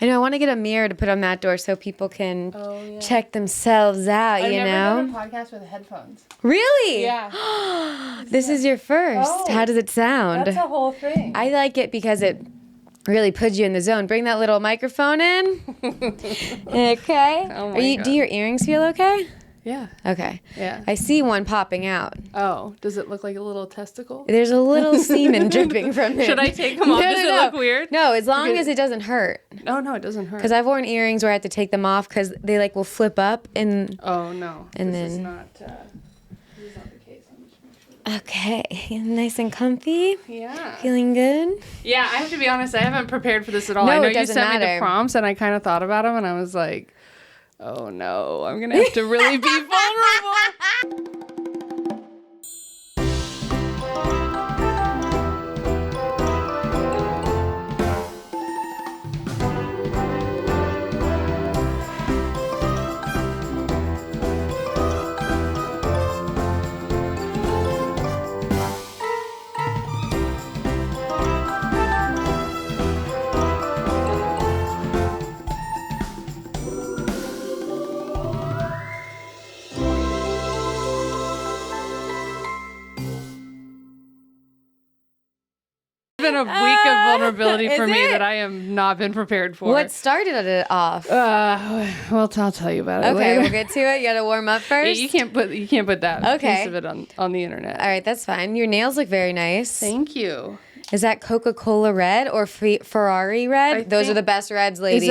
I know. I want to get a mirror to put on that door so people can check themselves out, I've you know? never done a podcast with headphones. Really? Yeah. This is your first. Oh, How does it sound? That's a whole thing. I like it because it really puts you in the zone. Bring that little microphone in. Okay. Oh my God. Do your earrings feel okay? Yeah. Okay. Yeah. I see one popping out. Oh, does it look like a little testicle? There's a little semen dripping from it. Should I take them off? Does it look weird? No, as long as it doesn't hurt. No, it doesn't hurt. Because I've worn earrings where I have to take them off because they like will flip up and. Oh no. And this then. is not the case. Let me just make sure. Okay, nice and comfy. Yeah. Feeling good. Yeah, I have to be honest. I haven't prepared for this at all. No, I know it you doesn't sent me matter. the prompts, and I kind of thought about them, and I was like, oh no, I'm gonna have to really be vulnerable. Been a week of vulnerability for me that I have not been prepared for. What started it off? Well, I'll tell you about it. Okay, later. we'll get to it. You gotta warm up Yeah, first. you can't put that Okay. piece of it on the internet. All right, that's fine. Your nails look very nice. Thank you. Is that Coca-Cola red or Ferrari red? I Those are think- the best reds, ladies.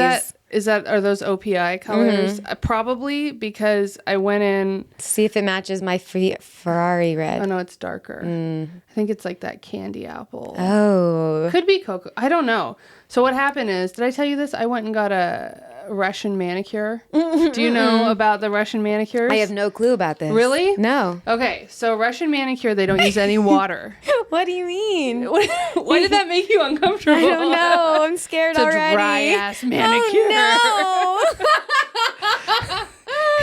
Are those OPI colors? Probably because I went in. See if it matches my Ferrari red. Oh no, it's darker. I think it's like that candy apple. Oh. Could be Cocoa. I don't know. So what happened is, did I tell you this? I went and got a Russian manicure. Do you know about the Russian manicures? I have no clue about this. Really? No. Okay, so Russian manicure, they don't use any water. What do you mean? Why did that make you uncomfortable? I don't know. I'm scared It's a already. dry ass manicure. Oh, no.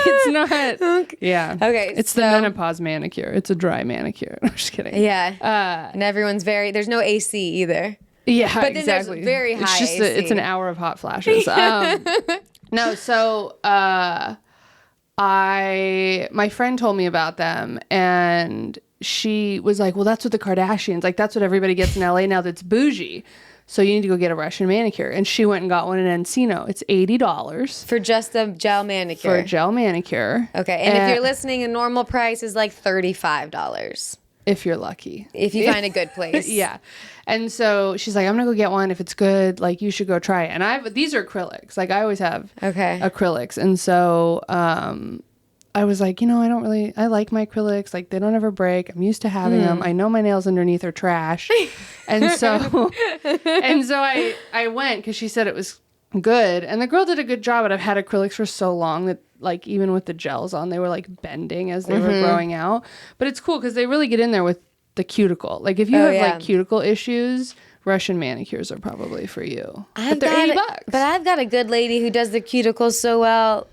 It's not. Yeah. Okay, It's the menopause manicure. It's a dry manicure. I'm just kidding. Yeah. And everyone's there's no AC either. Yeah, But then there's exactly. very high It's just AC. it's an hour of hot flashes. No, so my friend told me about them, and she was like, "Well, that's what the Kardashians like. That's what everybody gets in LA now. That's bougie. So you need to go get a Russian manicure." And she went and got one in Encino. It's $80 For just a gel manicure. for a gel manicure. Okay. And if you're listening, a normal price is like $35. If you're lucky. If you find a good place. Yeah. And so she's like, I'm gonna go get one. If it's good, like, you should go try it. And these are acrylics. Like, I always have acrylics. And so I was like, I like my acrylics. Like, they don't ever break. I'm used to having them. I know my nails underneath are trash. And so I went because she said it was good. And the girl did a good job, but I've had acrylics for so long that, like, even with the gels on, they were like bending as they were growing out. But it's cool because they really get in there with the cuticle. Like, if you have like cuticle issues, Russian manicures are probably for you. But they're $80. But I've got a good lady who does the cuticles so well.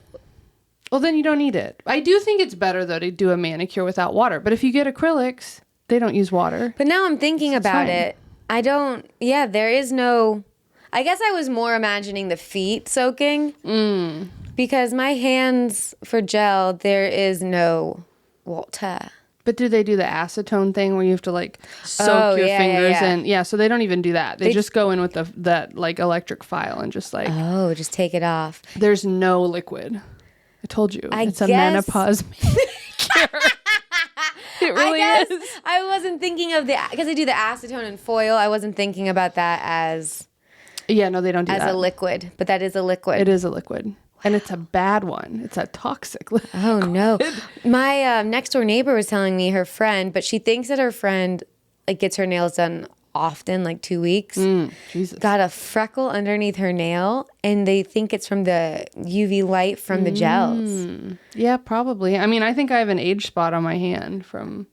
Well, then you don't need it. I do think it's better, though, to do a manicure without water. But if you get acrylics, they don't use water. But now I'm thinking about it. There is no... I guess I was more imagining the feet soaking. Because my hands for gel, there is no water. But do they do the acetone thing where you have to, like, soak your fingers in? Yeah, so they don't even do that. They just go in with that like electric file and just like... Oh, just take it off. There's no liquid. I told you. It's a menopause manicure. It really is. I wasn't thinking of because they do the acetone and foil. I wasn't thinking about that as... Yeah, no, they don't do that. As a liquid. But that is a liquid. It is a liquid. And it's a bad one. It's a toxic liquid. Oh, no. My next door neighbor was telling me her friend, but she thinks that her friend like gets her nails done often, like 2 weeks. Jesus. Got a freckle underneath her nail, and they think it's from the UV light from the gels. Yeah, probably. I mean, I think I have an age spot on my hand from...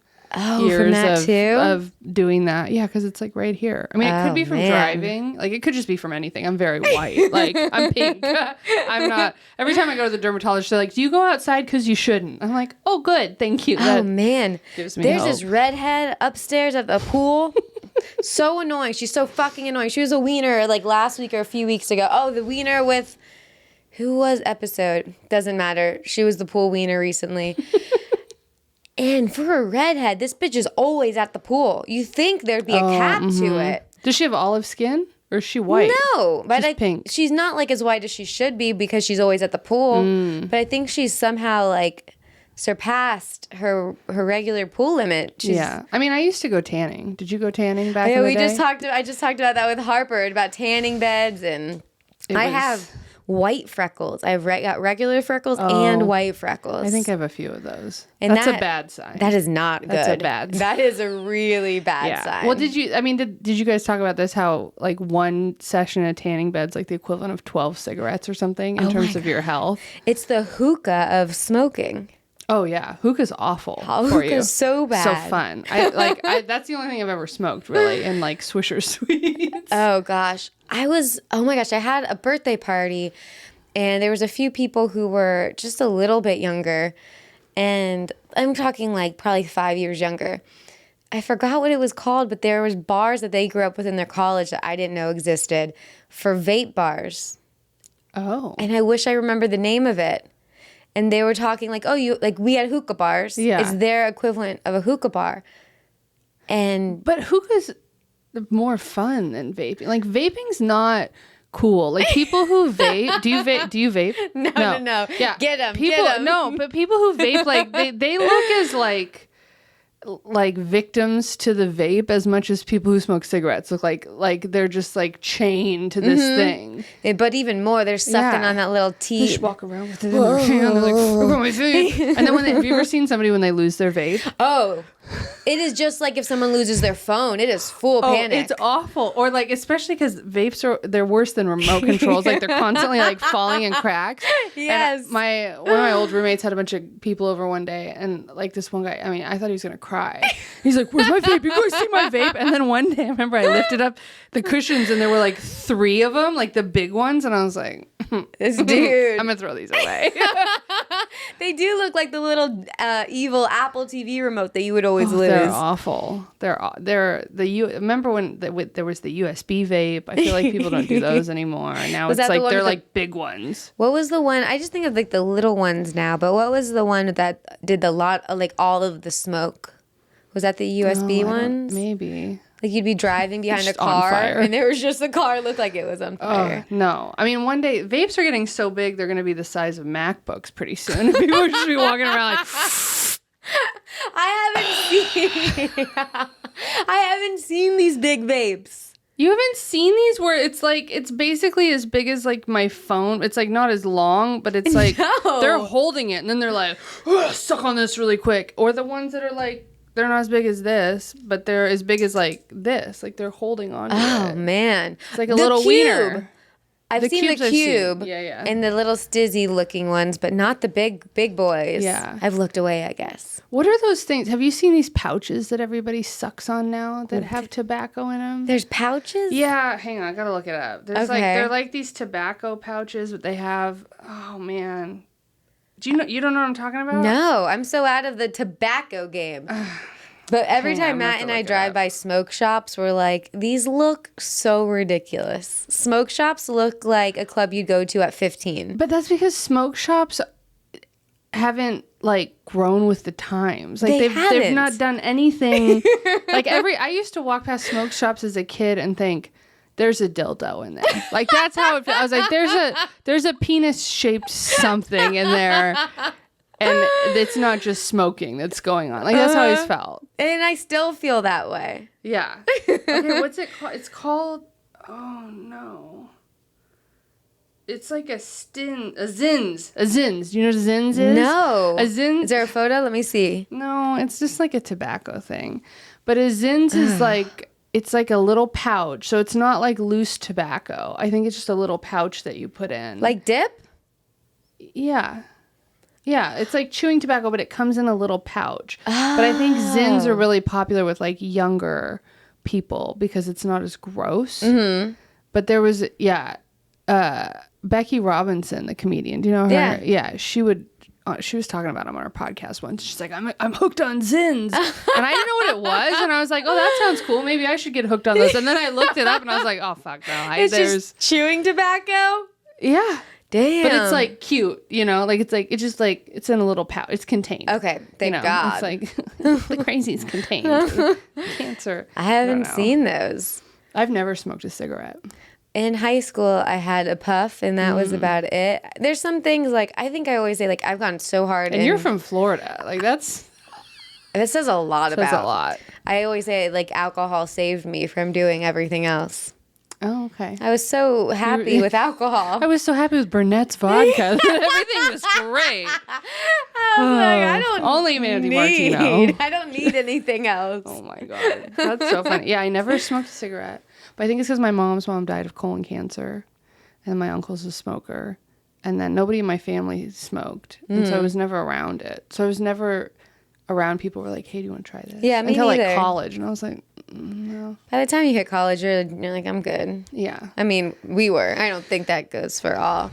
years from that too? Of doing that. Yeah, because it's like right here. I mean, it could be from driving. Like, it could just be from anything. I'm very white. Like, I'm pink. I'm not. Every time I go to the dermatologist, they're like, do you go outside? Because you shouldn't. I'm like, oh, good. Thank you. Oh, man. Gives me There's hope. this redhead upstairs at the pool. So annoying. She's so fucking annoying. She was a wiener like last week or a few weeks ago. Oh, the wiener with who was episode? Doesn't matter. She was the pool wiener recently. And for a redhead, this bitch is always at the pool. You think there'd be a cap to it. Does she have olive skin or is she white? No, but she's pink. She's not like as white as she should be because she's always at the pool. But I think she's somehow like surpassed her regular pool limit. Yeah. I mean, I used to go tanning. Did you go tanning back in the day? I just talked about that with Harper, about tanning beds, and I have white freckles. I've got regular freckles and white freckles. I think I have a few of those. And that's a bad sign. That is not good. That's a bad sign. That is a really bad sign. Well, did you guys talk about this, how like one session at tanning bed's like the equivalent of 12 cigarettes or something in terms of your health? It's the hookah of smoking. Oh yeah, hookah's awful for you. Hookah's so bad. So fun. That's the only thing I've ever smoked really, and like Swisher Sweets. Oh gosh, I had a birthday party, and there was a few people who were just a little bit younger, and I'm talking like probably 5 years younger. I forgot what it was called, but there was bars that they grew up with in their college that I didn't know existed for vape bars. Oh. And I wish I remembered the name of it. And they were talking like, we had hookah bars. Yeah. It's their equivalent of a hookah bar. But hookah's more fun than vaping. Like vaping's not cool. Like people who vape, do you vape? No. Yeah. Get them. No, but people who vape, like they look as like victims to the vape as much as people who smoke cigarettes look like they're just like chained to this thing. But even more, they're sucking on that little tea. They just walk around with it in their hand. They're like, look at my vape. And then have you ever seen somebody when they lose their vape? Oh, it is just like if someone loses their phone. It is full panic. It's awful. Or like, especially because vapes they're worse than remote controls. Like they're constantly like falling in cracks. Yes. And one of my old roommates had a bunch of people over one day, and like this one guy, I mean, I thought he was gonna cry. He's like, "Where's my vape? You guys see my vape?" And then one day, I remember I lifted up the cushions, and there were like 3 of them, like the big ones, and I was like, "This dude, I'm gonna throw these away." They do look like the little evil Apple TV remote that you would always lose. They're awful. Remember when there was the USB vape? I feel like people don't do those anymore. Now it's like they're like big ones. What was the one? I just think of like the little ones now, but what was the one that did the lot of like all of the smoke? Was that the USB ones? Maybe. Like you'd be driving behind a car and there was just a car looked like it was on fire. No. I mean, one day vapes are getting so big they're going to be the size of MacBooks pretty soon. People are just be walking around like I haven't seen these big vapes. You haven't seen these where it's like it's basically as big as like my phone. It's like not as long, but it's like they're holding it and then they're like suck on this really quick. Or the ones that are like they're not as big as this, but they're as big as like this. Like they're holding on to it. Oh man. It's like a little wiener. I've seen the cube Yeah. and the little stizzy looking ones, but not the big boys. Yeah. I've looked away, I guess. What are those things? Have you seen these pouches that everybody sucks on now that have tobacco in them? There's pouches? Yeah, hang on, I gotta look it up. There's they're like these tobacco pouches, but they have oh man. You don't know what I'm talking about? No, I'm so out of the tobacco game. But every time Matt and I drive by smoke shops, we're like, these look so ridiculous. Smoke shops look like a club you'd go to at 15. But that's because smoke shops haven't like grown with the times. Like they've not done anything. Like I used to walk past smoke shops as a kid and think, there's a dildo in there. Like that's how it felt. I was like, there's a penis shaped something in there. And it's not just smoking that's going on. Like, that's how I always felt. And I still feel that way. Yeah. Okay, what's it called? It's called... Oh, no. It's like a zins. A zins. Do you know what a zins is? No. A zins... Is there a photo? Let me see. No, it's just like a tobacco thing. But a zins is like... It's like a little pouch. So it's not like loose tobacco. I think it's just a little pouch that you put in. Like dip? Yeah. Yeah, it's like chewing tobacco, but it comes in a little pouch. Oh. But I think Zins are really popular with like younger people because it's not as gross. Mm-hmm. But there was, Becky Robinson, the comedian. Do you know her? Yeah. Yeah, she would she was talking about them on our podcast once. She's like, I'm hooked on Zins. And I didn't know what it was. And I was like, oh, that sounds cool. Maybe I should get hooked on those. And then I looked it up and I was like, oh, fuck no. It's just chewing tobacco? Yeah. Damn. But it's like cute, like it's just like it's in a little pouch. It's contained. Okay, thank God. It's like the crazy's contained. Cancer. I haven't seen those. I've never smoked a cigarette. In high school, I had a puff, and that was about it. There's some things like I think I always say like I've gone so hard. And you're from Florida, like that says a lot about. Says a lot. I always say like alcohol saved me from doing everything else. Oh, okay. I was so happy with alcohol. I was so happy with Burnett's vodka. Everything was great. I was like, I don't only Mandy Martino. I don't need anything else. Oh my God. That's so funny. Yeah, I never smoked a cigarette. But I think it's because my mom's mom died of colon cancer. And my uncle's a smoker. And then nobody in my family smoked. And so I was never around it. So I was never around people who were like, hey, do you want to try this? Yeah, me Until neither. like college. And I was like, no. By the time you hit college, you're like, I'm good. Yeah. I mean, we were. I don't think that goes for all.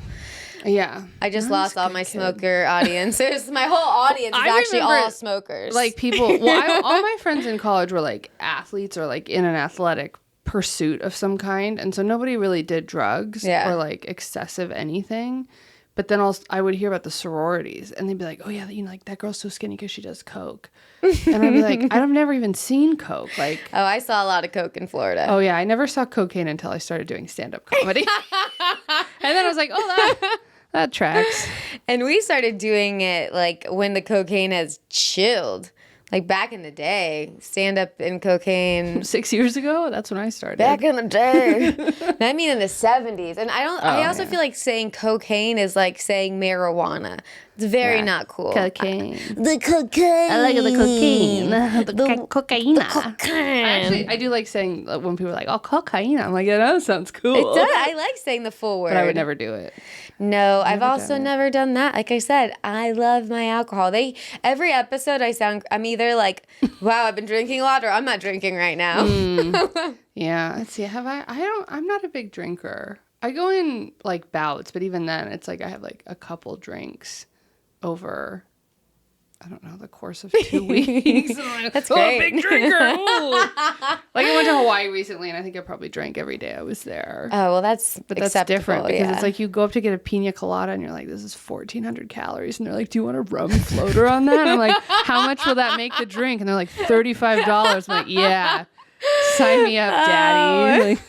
Yeah. I just lost all my smoker audience. My whole audience is actually all smokers. Like people, all my friends in college were like athletes or like in an athletic pursuit of some kind. And so nobody really did drugs or like excessive anything. But then I would hear about the sororities and they'd be like, oh yeah, like that girl's so skinny because she does coke. And I'd be like, I've never even seen coke. Like, oh, I saw a lot of coke in Florida. Oh yeah, I never saw cocaine until I started doing stand-up comedy. And then I was like, oh, that tracks. And we started doing it like when the cocaine has chilled. Like back in the day, stand up and cocaine. 6 years ago? That's when I started. Back in the day. I mean in the 70s. And I also feel like saying cocaine is like saying marijuana. It's very not cool. Cocaine. The cocaine. I like the cocaine. The cocaine. The cocaine. I do like saying when people are like, oh, cocaine. I'm like, yeah, that sounds cool. It does. I like saying the full word. But I would never do it. No, I've also never done that. Like I said, I love my alcohol. Every episode I'm either like, wow, I've been drinking a lot, or I'm not drinking right now. Yeah. Let's see. I'm not a big drinker. I go in like bouts, but even then it's like I have like a couple drinks over, I don't know, the course of 2 weeks. That's great. Big drinker. Like I went to Hawaii recently and I think I probably drank every day I was there. Oh, well, that's different because it's like you go up to get a pina colada and you're like, this is 1,400 calories. And they're like, do you want a rum floater on that? And I'm like, how much will that make the drink? And they're like, $35. I'm like, yeah, sign me up, daddy. Like,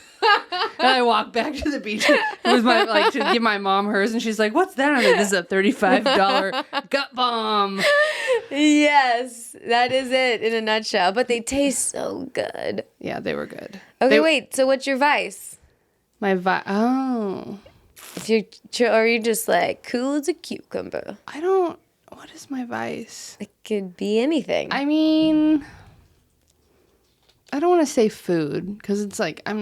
and I walk back to the beach with to give my mom hers, and she's like, "What's that?" I'm like, "This is a $35 gut bomb." Yes, that is it in a nutshell. But they taste so good. Yeah, they were good. Okay, wait. So what's your vice? My vice? Oh, are you just like cool as a cucumber? What is my vice? It could be anything. I mean, I don't want to say food because it's not like I'm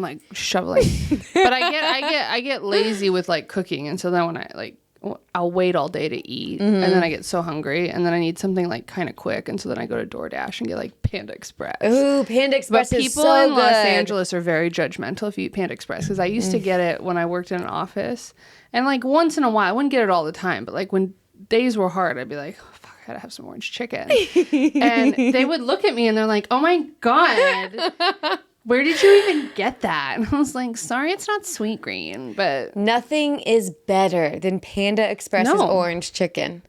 like shoveling, but I get lazy with like cooking. And so then when I'll wait all day to eat and then I get so hungry and then I need something like kind of quick. And so then I go to DoorDash and get like Panda Express. Ooh, Panda Express is so good. People in Los Angeles are very judgmental if you eat Panda Express because I used to get it when I worked in an office and like once in a while, I wouldn't get it all the time, but like when days were hard, I'd be like, oh, fuck, I gotta have some orange chicken. And they would look at me and they're like, oh my God, where did you even get that? And I was like, sorry, it's not sweet green, but. Nothing is better than Panda Express's orange chicken.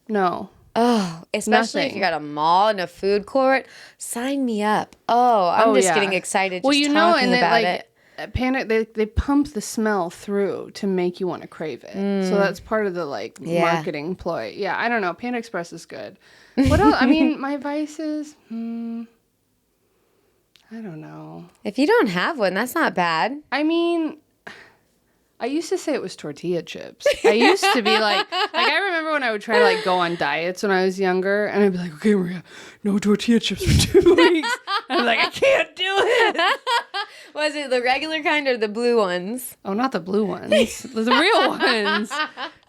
No. Oh, especially if you got a mall and a food court. Sign me up. Oh, I'm just getting excited just talking about it. Panda, they pump the smell through to make you want to crave it. So that's part of the marketing ploy. Yeah, I don't know. Panda Express is good. What else? I mean, my vices. I don't know. If you don't have one, that's not bad. I mean, I used to say it was tortilla chips. I used to be like I remember when I would try to like go on diets when I was younger, and I'd be like, okay, Maria, no tortilla chips for 2 weeks. And I'm like, I can't do it. Was it the regular kind or the blue ones? Oh, not the blue ones. The real ones.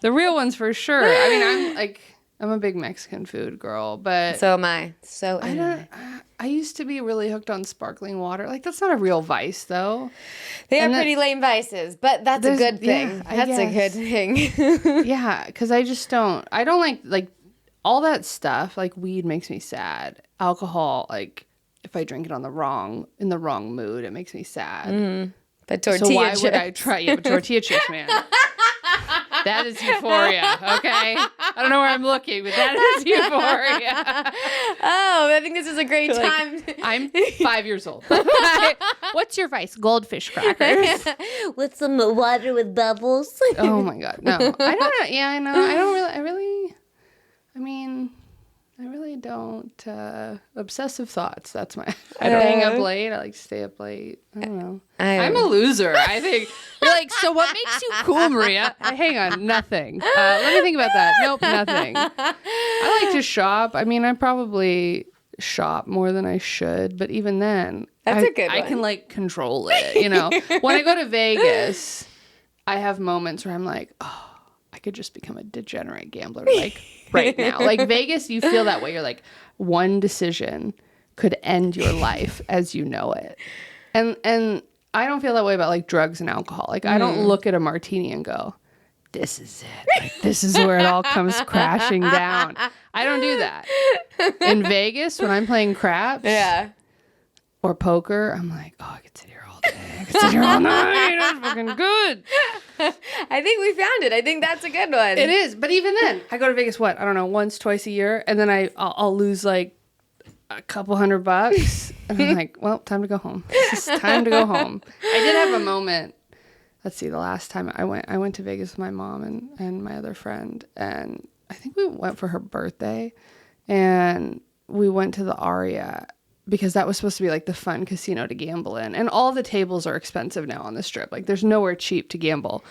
The real ones for sure. I mean, I'm a big Mexican food girl, but so am I. I used to be really hooked on sparkling water. Like, that's not a real vice, though. They are pretty lame vices, but that's a good thing. Yeah, that's a good thing. Yeah, because I don't like all that stuff. Like, weed makes me sad. Alcohol, like, if I drink it in the wrong mood, it makes me sad. But tortilla chips. So why would I try? Yeah, but tortilla chips, man. That is euphoria, okay? I don't know where I'm looking, but that is euphoria. Oh, I think this is a great time. I'm 5 years old. What's your vice? Goldfish crackers. With some water with bubbles. Oh my God, no. I don't know. Yeah, I know. I really don't. Obsessive thoughts. That's my. I don't hang up late. I like to stay up late. I don't know. I'm a loser, I think. You're like, so what makes you cool, Maria? Hang on, nothing. Let me think about that. Nope, nothing. I like to shop. I mean, I probably shop more than I should, but even then, that's a good one. I can like control it. You know, when I go to Vegas, I have moments where I'm like, oh, I could just become a degenerate gambler, like right now. Like Vegas, you feel that way. You're like, one decision could end your life as you know it. And I don't feel that way about like drugs and alcohol. Like I don't look at a martini and go, this is it. Like, this is where it all comes crashing down. I don't do that. In Vegas, when I'm playing craps or poker, I'm like, oh, I could sit here all day. I could sit here all night. It's fucking good. I think we found it. I think that's a good one. It is. But even then, I go to Vegas, I don't know, once, twice a year. And then I'll lose like a couple $100. And I'm like, well, time to go home. It's time to go home. I did have a moment. Let's see, the last time I went to Vegas with my mom and my other friend. And I think we went for her birthday. And we went to the Aria because that was supposed to be like the fun casino to gamble in. And all the tables are expensive now on the Strip. Like there's nowhere cheap to gamble.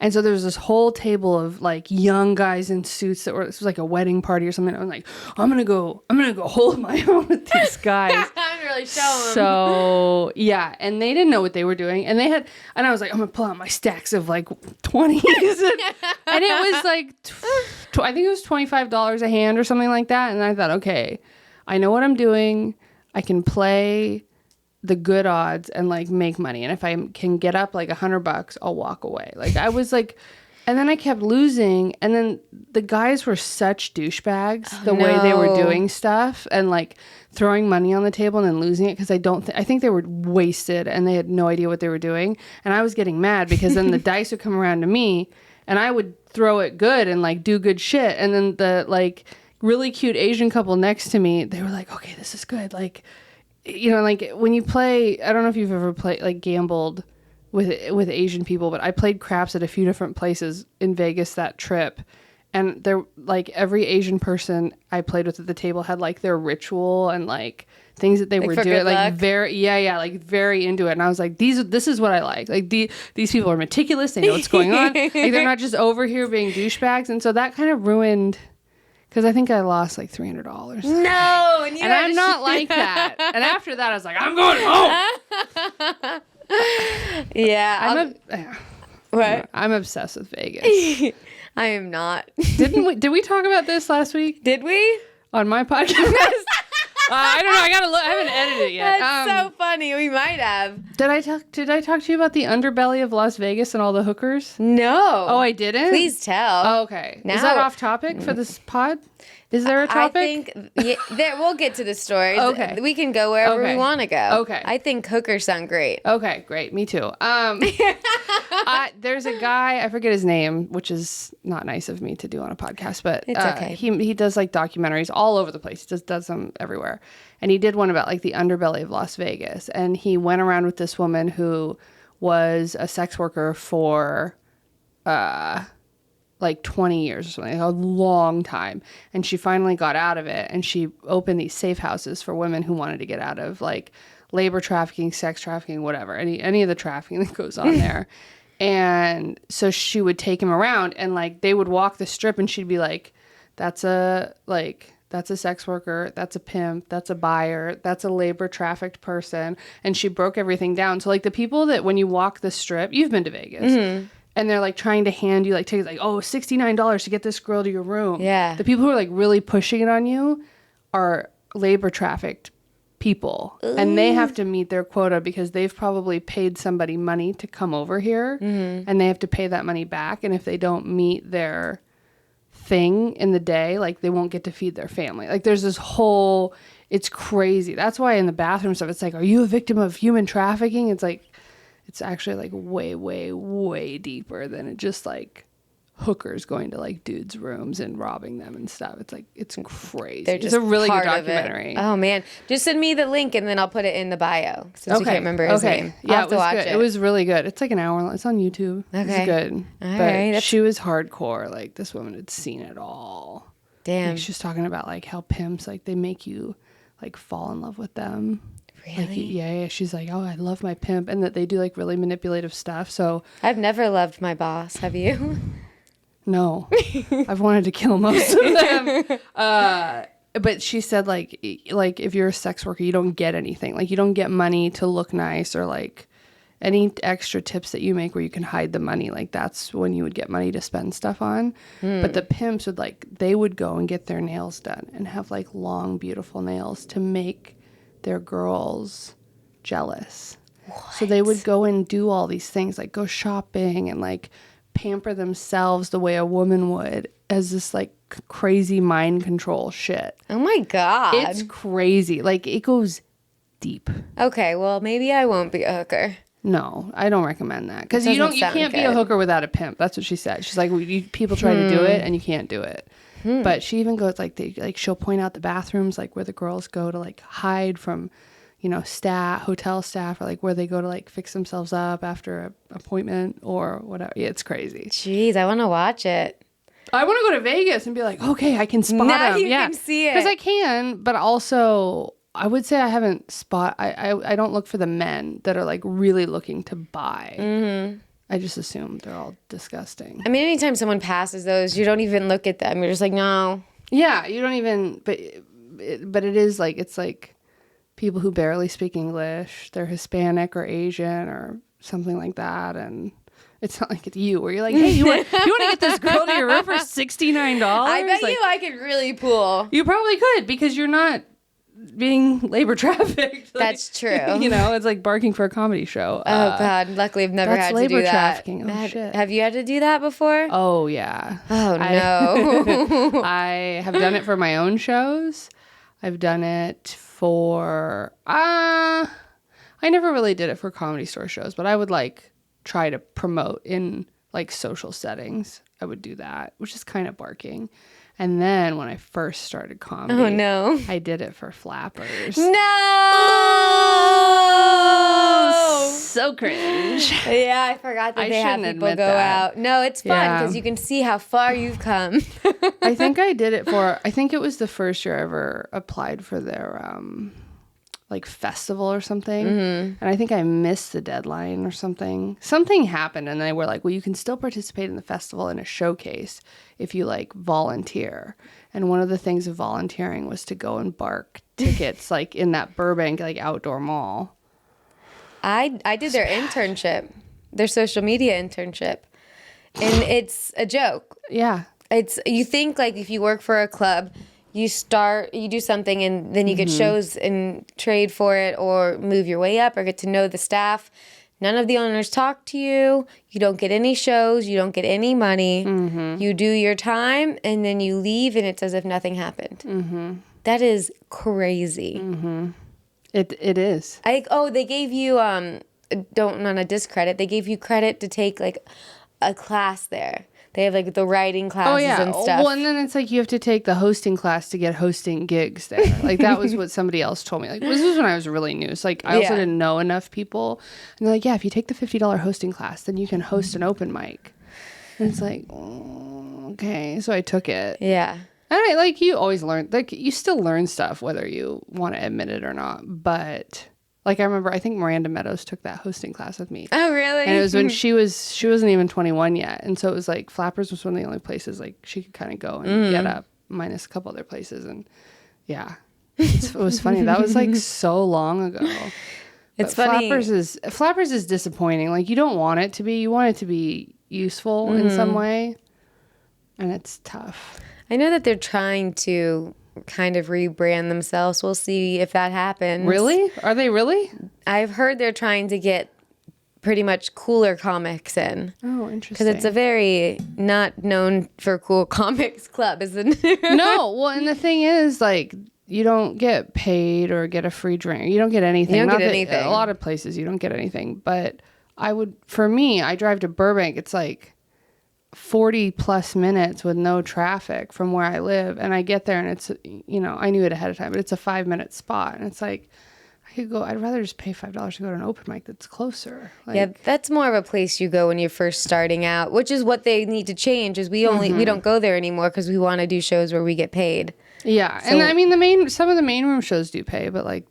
And so there was this whole table of like young guys in suits this was like a wedding party or something. I was like, I'm gonna go hold my own with these guys. I'm really showing them. So yeah, and they didn't know what they were doing. And I was like, I'm gonna pull out my stacks of like 20s. And it was like, I think it was $25 a hand or something like that. And I thought, okay, I know what I'm doing. I can play the good odds and like make money. And if I can get up like $100, I'll walk away. Like I was like, and then I kept losing. And then the guys were such douchebags way they were doing stuff and like throwing money on the table and then losing it. Cause I think they were wasted and they had no idea what they were doing. And I was getting mad because then the dice would come around to me and I would throw it good and like do good shit. And then the like really cute Asian couple next to me, they were like, okay, this is good. Like, you know, like when you play, I don't know if you've ever played, like gambled with Asian people, but I played craps at a few different places in Vegas that trip. And there, like every Asian person I played with at the table had like their ritual and like things that they were doing, like very into it. And I was like, this is what I like. Like these people are meticulous. They know what's going on. Like they're not just over here being douchebags. And so that kind of ruined. Because I think I lost like $300. No! And I'm not like that. And after that, I was like, I'm going home! Yeah. What? I'm obsessed with Vegas. I am not. Did we talk about this last week? Did we? On my podcast? I don't know. I gotta look. I haven't edited it yet. That's so funny. We might have. Did I talk to you about the underbelly of Las Vegas and all the hookers? No. Oh, I didn't? Please tell. Oh, okay. Now, is that off topic for this pod? Is there a topic? I think we'll get to the stories. Okay. We can go wherever we want to go. Okay. I think hookers sound great. Okay, great. Me too. There's a guy, I forget his name, which is not nice of me to do on a podcast, but it's okay. He does like documentaries all over the place. He just does them everywhere. And he did one about like the underbelly of Las Vegas. And he went around with this woman who was a sex worker for like 20 years or something, a long time. And she finally got out of it. And she opened these safe houses for women who wanted to get out of like labor trafficking, sex trafficking, whatever, any of the trafficking that goes on there. And so she would take him around and like they would walk the strip and she'd be like, that's a sex worker, that's a pimp, that's a buyer, that's a labor trafficked person. And she broke everything down. So like the people that when you walk the strip, you've been to Vegas. Mm-hmm. and they're like trying to hand you like tickets, like, oh, $69 to get this girl to your room. Yeah. The people who are like really pushing it on you are labor trafficked people. Ooh. And they have to meet their quota because they've probably paid somebody money to come over here, and they have to pay that money back. And if they don't meet their thing in the day, like they won't get to feed their family. Like there's this whole, it's crazy. That's why in the bathroom stuff, it's like, are you a victim of human trafficking? It's like, it's actually like way, way, way deeper than it just like hookers going to like dudes' rooms and robbing them and stuff. It's like, it's crazy. It's a really good documentary. Oh man, just send me the link and then I'll put it in the bio since you can't remember his name. I'll have to watch it. It was really good. It's like an hour long. It's on YouTube. Okay. It's good. All right. She was hardcore. Like this woman had seen it all. Damn. Like, she was talking about like how pimps, like they make you like fall in love with them. Really? Like, yeah. She's like, oh, I love my pimp, and that they do like really manipulative stuff. So I've never loved my boss. Have you? No, I've wanted to kill most of them. But she said like if you're a sex worker, you don't get anything. Like you don't get money to look nice or like any extra tips that you make where you can hide the money. Like that's when you would get money to spend stuff on. But the pimps would they would go and get their nails done and have like long, beautiful nails to make their girls jealous. What? So they would go and do all these things, like go shopping and like pamper themselves the way a woman would, as this like crazy mind control shit. Oh my God. It's crazy. Like it goes deep. Okay, well maybe I won't be a hooker. No, I don't recommend that because you can't be a hooker without a pimp. That's what she said. She's like, people try to do it and you can't do it. But she even goes like she'll point out the bathrooms like where the girls go to like hide from, you know, hotel staff, or like where they go to like fix themselves up after an appointment or whatever. Yeah, it's crazy. Jeez, I want to watch it. I want to go to Vegas and be like, okay, I can spot now them. You can see it. Because I can, but also I would say I haven't I don't look for the men that are like really looking to buy. Mm-hmm. I just assume they're all disgusting. I mean, anytime someone passes those, you don't even look at them. You're just like, no. Yeah, you don't even, but it is like, it's like people who barely speak English, they're Hispanic or Asian or something like that, and it's not like it's you where you're like, hey, you want to get this girl to your room for $69? I bet you I could really pull. You probably could because you're not being labor trafficked. That's true. You know, it's like barking for a comedy show. Oh God! Luckily, I've never had to do that. Trafficking. Oh, shit. Have you had to do that before? Oh yeah. Oh no. I have done it for my own shows. I've done it for. I never really did it for Comedy Store shows, but I would like try to promote in like social settings. I would do that, which is kind of barking. And then when I first started comedy, oh no, I did it for Flappers. No, so cringe. Yeah, I forgot that they have people go out. No, it's fun because you can see how far you've come. I think I did it for. I think it was the first year I ever applied for their like festival or something, and I think I missed the deadline or something. Something happened, and they were like, "Well, you can still participate in the festival in a showcase if you like volunteer." And one of the things of volunteering was to go and bark tickets, like in that Burbank like outdoor mall. I did their internship, their social media internship, and it's a joke. Yeah, you think like if you work for a club. You do something and then you get shows and trade for it or move your way up or get to know the staff. None of the owners talk to you. You don't get any shows. You don't get any money. Mm-hmm. You do your time and then you leave and it's as if nothing happened. Mm-hmm. That is crazy. Mm-hmm. It is. They gave you, don't on a discredit, they gave you credit to take like a class there. They have like the writing classes and stuff. Well, and then it's like you have to take the hosting class to get hosting gigs there. Like that was what somebody else told me. Like this was when I was really new. So like I also didn't know enough people. And they're like, yeah, if you take the $50 hosting class, then you can host an open mic. And it's like, okay. So I took it. Yeah. And like you always learn, like you still learn stuff whether you want to admit it or not. But like I remember, I think Miranda Meadows took that hosting class with me. Oh, really? And it was when she wasn't even 21 yet. And so it was like Flappers was one of the only places like she could kind of go and get up, minus a couple other places. And yeah, it was funny. That was like so long ago. It's funny. Flappers is disappointing. Like you don't want it to be. You want it to be, useful in some way. And it's tough. I know that they're trying to kind of rebrand themselves. We'll see if that happens. Really? Are they really? I've heard they're trying to get pretty much cooler comics in. Oh, interesting. Because it's a very not known for cool comics club, isn't it? No. Well, and the thing is, like, you don't get paid or get a free drink. You don't get anything. You don't get anything. A lot of places you don't get anything. But for me, I drive to Burbank. It's like 40 plus minutes with no traffic from where I live. And I get there and it's, I knew it ahead of time, but it's a 5-minute spot. And it's like, I'd rather just pay $5 to go to an open mic that's closer. Like, yeah, that's more of a place you go when you're first starting out, which is what they need to change is we don't go there anymore because we want to do shows where we get paid. Yeah. So, and I mean, some of the main room shows do pay, but like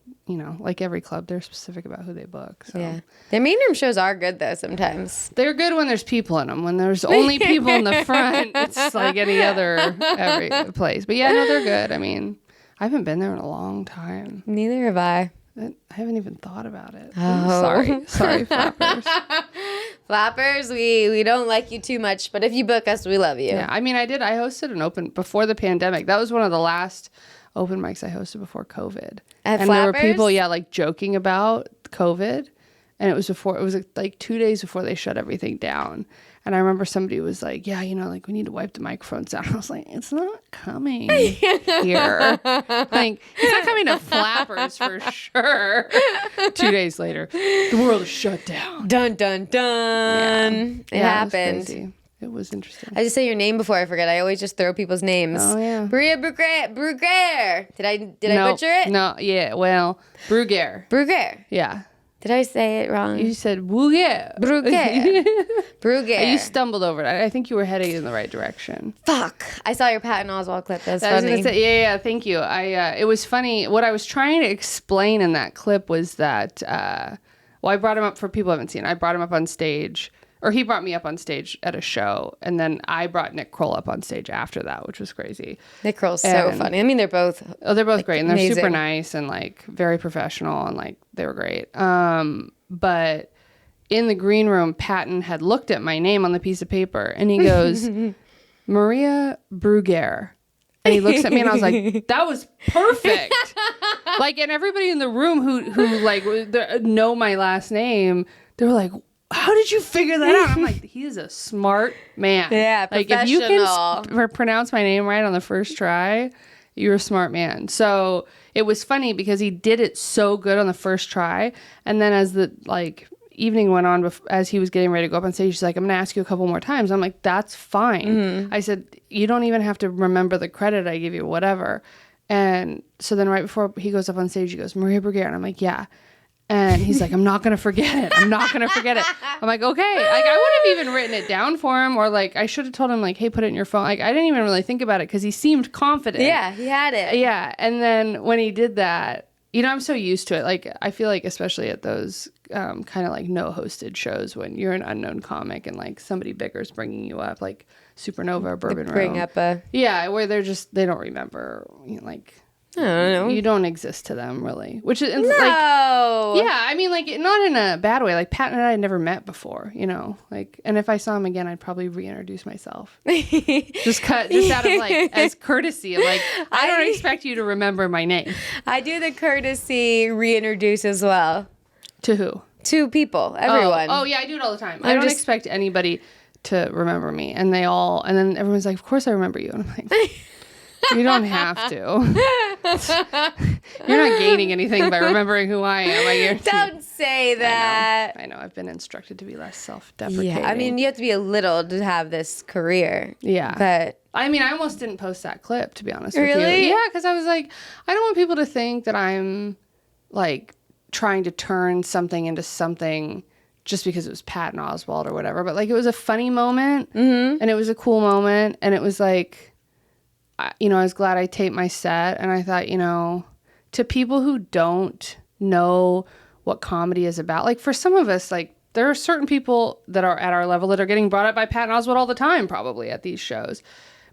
every club, they're specific about who they book. So. Yeah. Their main room shows are good, though, sometimes. They're good when there's people in them. When there's only people in the front, it's like any other every place. But yeah, no, they're good. I mean, I haven't been there in a long time. Neither have I. I haven't even thought about it. Oh. Sorry, Flappers. Flappers, we don't like you too much, but if you book us, we love you. Yeah, I mean, I hosted an open before the pandemic. That was one of the last open mics I hosted before COVID. At and Flappers? There were people, like joking about COVID. And it was like 2 days before they shut everything down. And I remember somebody was like, yeah, like we need to wipe the microphones down. I was like, it's not coming here. Like, it's not coming to Flappers for sure. 2 days later, the world is shut down. Dun, dun, dun. Yeah. It happened. It was interesting. I just say your name before I forget. I always just throw people's names. Oh, yeah. Maria Bruggere. Did I butcher it? No, yeah, well, Bruggere. Bruggere. Yeah. Did I say it wrong? You said Bruggere. Bruggere. You stumbled over it. I think you were heading in the right direction. Fuck. I saw your Patton Oswalt clip. That's funny. I was gonna say, yeah, thank you. It was funny. What I was trying to explain in that clip was that, I brought him up for people who haven't seen it. I brought him up on stage. Or he brought me up on stage at a show, and then I brought Nick Kroll up on sage after that, which was crazy. Nick Kroll's so funny. I mean, they're both great, and they're amazing. super nice and like very professional, and like they were great. But in the green room, Patton had looked at my name on the piece of paper, and he goes, Maria Bruggere. And he looks at me, and I was like, that was perfect. Like, and everybody in the room who like know my last name, they were like, how did you figure that out? I'm like, he is a smart man. Yeah, like if you can pronounce my name right on the first try, you're a smart man. So it was funny because he did it so good on the first try, and then as the evening went on, as he was getting ready to go up on stage, he's like, I'm gonna ask you a couple more times. I'm like, that's fine. Mm-hmm. I said, you don't even have to remember the credit I give you, whatever. And so then right before he goes up on stage, he goes, Maria Bruggere, and I'm like, yeah. And he's like, I'm not going to forget it. I'm not going to forget it. I'm like, okay. Like, I would have even written it down for him, or like, I should have told him, like, hey, put it in your phone. Like, I didn't even really think about it because he seemed confident. Yeah, he had it. Yeah. And then when he did that, I'm so used to it. Like, I feel like, especially at those kind of like no hosted shows when you're an unknown comic and like somebody bigger is bringing you up, like Supernova or Bourbon Room. Bring up a... Yeah, where they don't remember, like... I don't know. You don't exist to them, really. Which is no. like, yeah, I mean, like, not in a bad way. Like, Pat and I had never met before, like, and if I saw him again, I'd probably reintroduce myself. just out of like, as courtesy. I'm like, I don't expect you to remember my name. I do the courtesy reintroduce as well. To who? To people, everyone. Oh yeah, I do it all the time. I don't expect anybody to remember me, and then everyone's like, of course I remember you, and I'm like. You don't have to. You're not gaining anything by remembering who I am. I guarantee. Don't say that. I know. I've been instructed to be less self-deprecating. Yeah, I mean, you have to be a little to have this career. Yeah. But I mean, I almost didn't post that clip, to be honest with you. Really? Yeah, because I was like, I don't want people to think that I'm like trying to turn something into something just because it was Patton Oswalt or whatever. But like, it was a funny moment, and it was a cool moment, and it was like. I was glad I taped my set, and I thought, to people who don't know what comedy is about, like for some of us, like there are certain people that are at our level that are getting brought up by Patton Oswalt all the time, probably at these shows.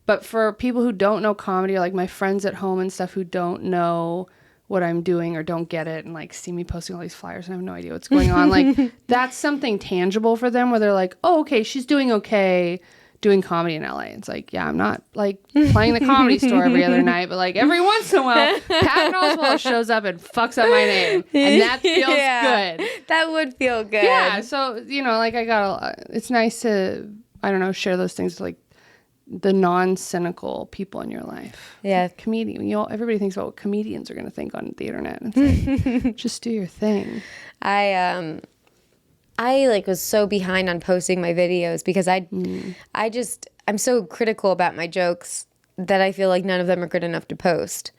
But for people who don't know comedy, or like my friends at home and stuff who don't know what I'm doing or don't get it and like see me posting all these flyers and I have no idea what's going on. Like that's something tangible for them where they're like, oh, okay, she's doing okay doing comedy in LA. It's like, yeah, I'm not like playing the Comedy Store every other night, but like every once in a while, Patton Oswalt shows up and fucks up my name, and that feels good. That would feel good. Yeah, so you know, like it's nice to, I don't know, share those things with like the non-cynical people in your life. Yeah, like comedian. You know, everybody thinks about what comedians are going to think on the internet. It's like, just do your thing. I like was so behind on posting my videos because I'm so critical about my jokes that I feel like none of them are good enough to post.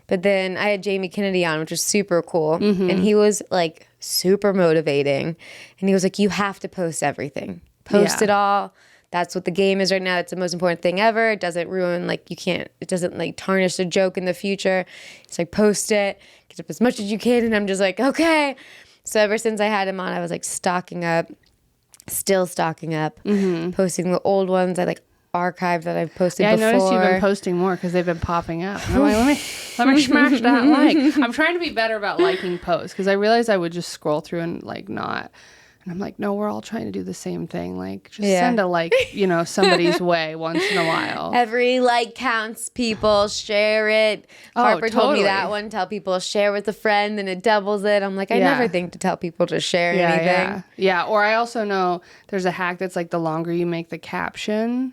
But then I had Jamie Kennedy on, which was super cool. And he was like super motivating. And he was like, you have to post everything. Post it all. That's what the game is right now. It's the most important thing ever. It doesn't ruin, like, it doesn't like tarnish the joke in the future. It's like, post it, get up as much as you can. And I'm just like, okay. So ever since I had him on, I was like still stocking up, posting the old ones. I like archive that I've posted before. I noticed you've been posting more because they've been popping up. And I'm like, let me smash that like. I'm trying to be better about liking posts because I realized I would just scroll through and like not. And I'm like, no, we're all trying to do the same thing. Like, just send a like, you know, somebody's way once in a while. Every like counts, people. Share it. Harper told me that one. Tell people, share with a friend, and it doubles it. I'm like, I never think to tell people to share anything. Yeah, or I also know there's a hack that's like the longer you make the caption.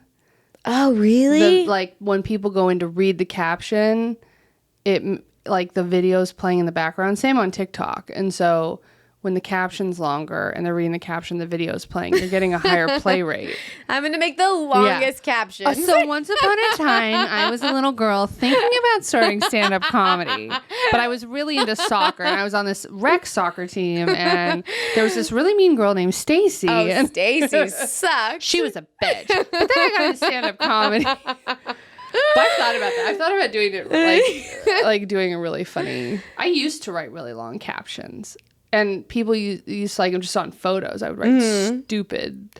Oh, really? Like when people go in to read the caption, it like the video's playing in the background. Same on TikTok. And so when the caption's longer and they're reading the caption, the video's playing, you're getting a higher play rate. I'm going to make the longest caption. So once upon a time, I was a little girl thinking about starting stand-up comedy, but I was really into soccer and I was on this rec soccer team and there was this really mean girl named Stacy. Oh, Stacy sucked. She was a bitch. But then I got into stand-up comedy. But I've thought about that. I've thought about doing it like doing a really funny. I used to write really long captions. And people used to like them just on photos. I would write stupid,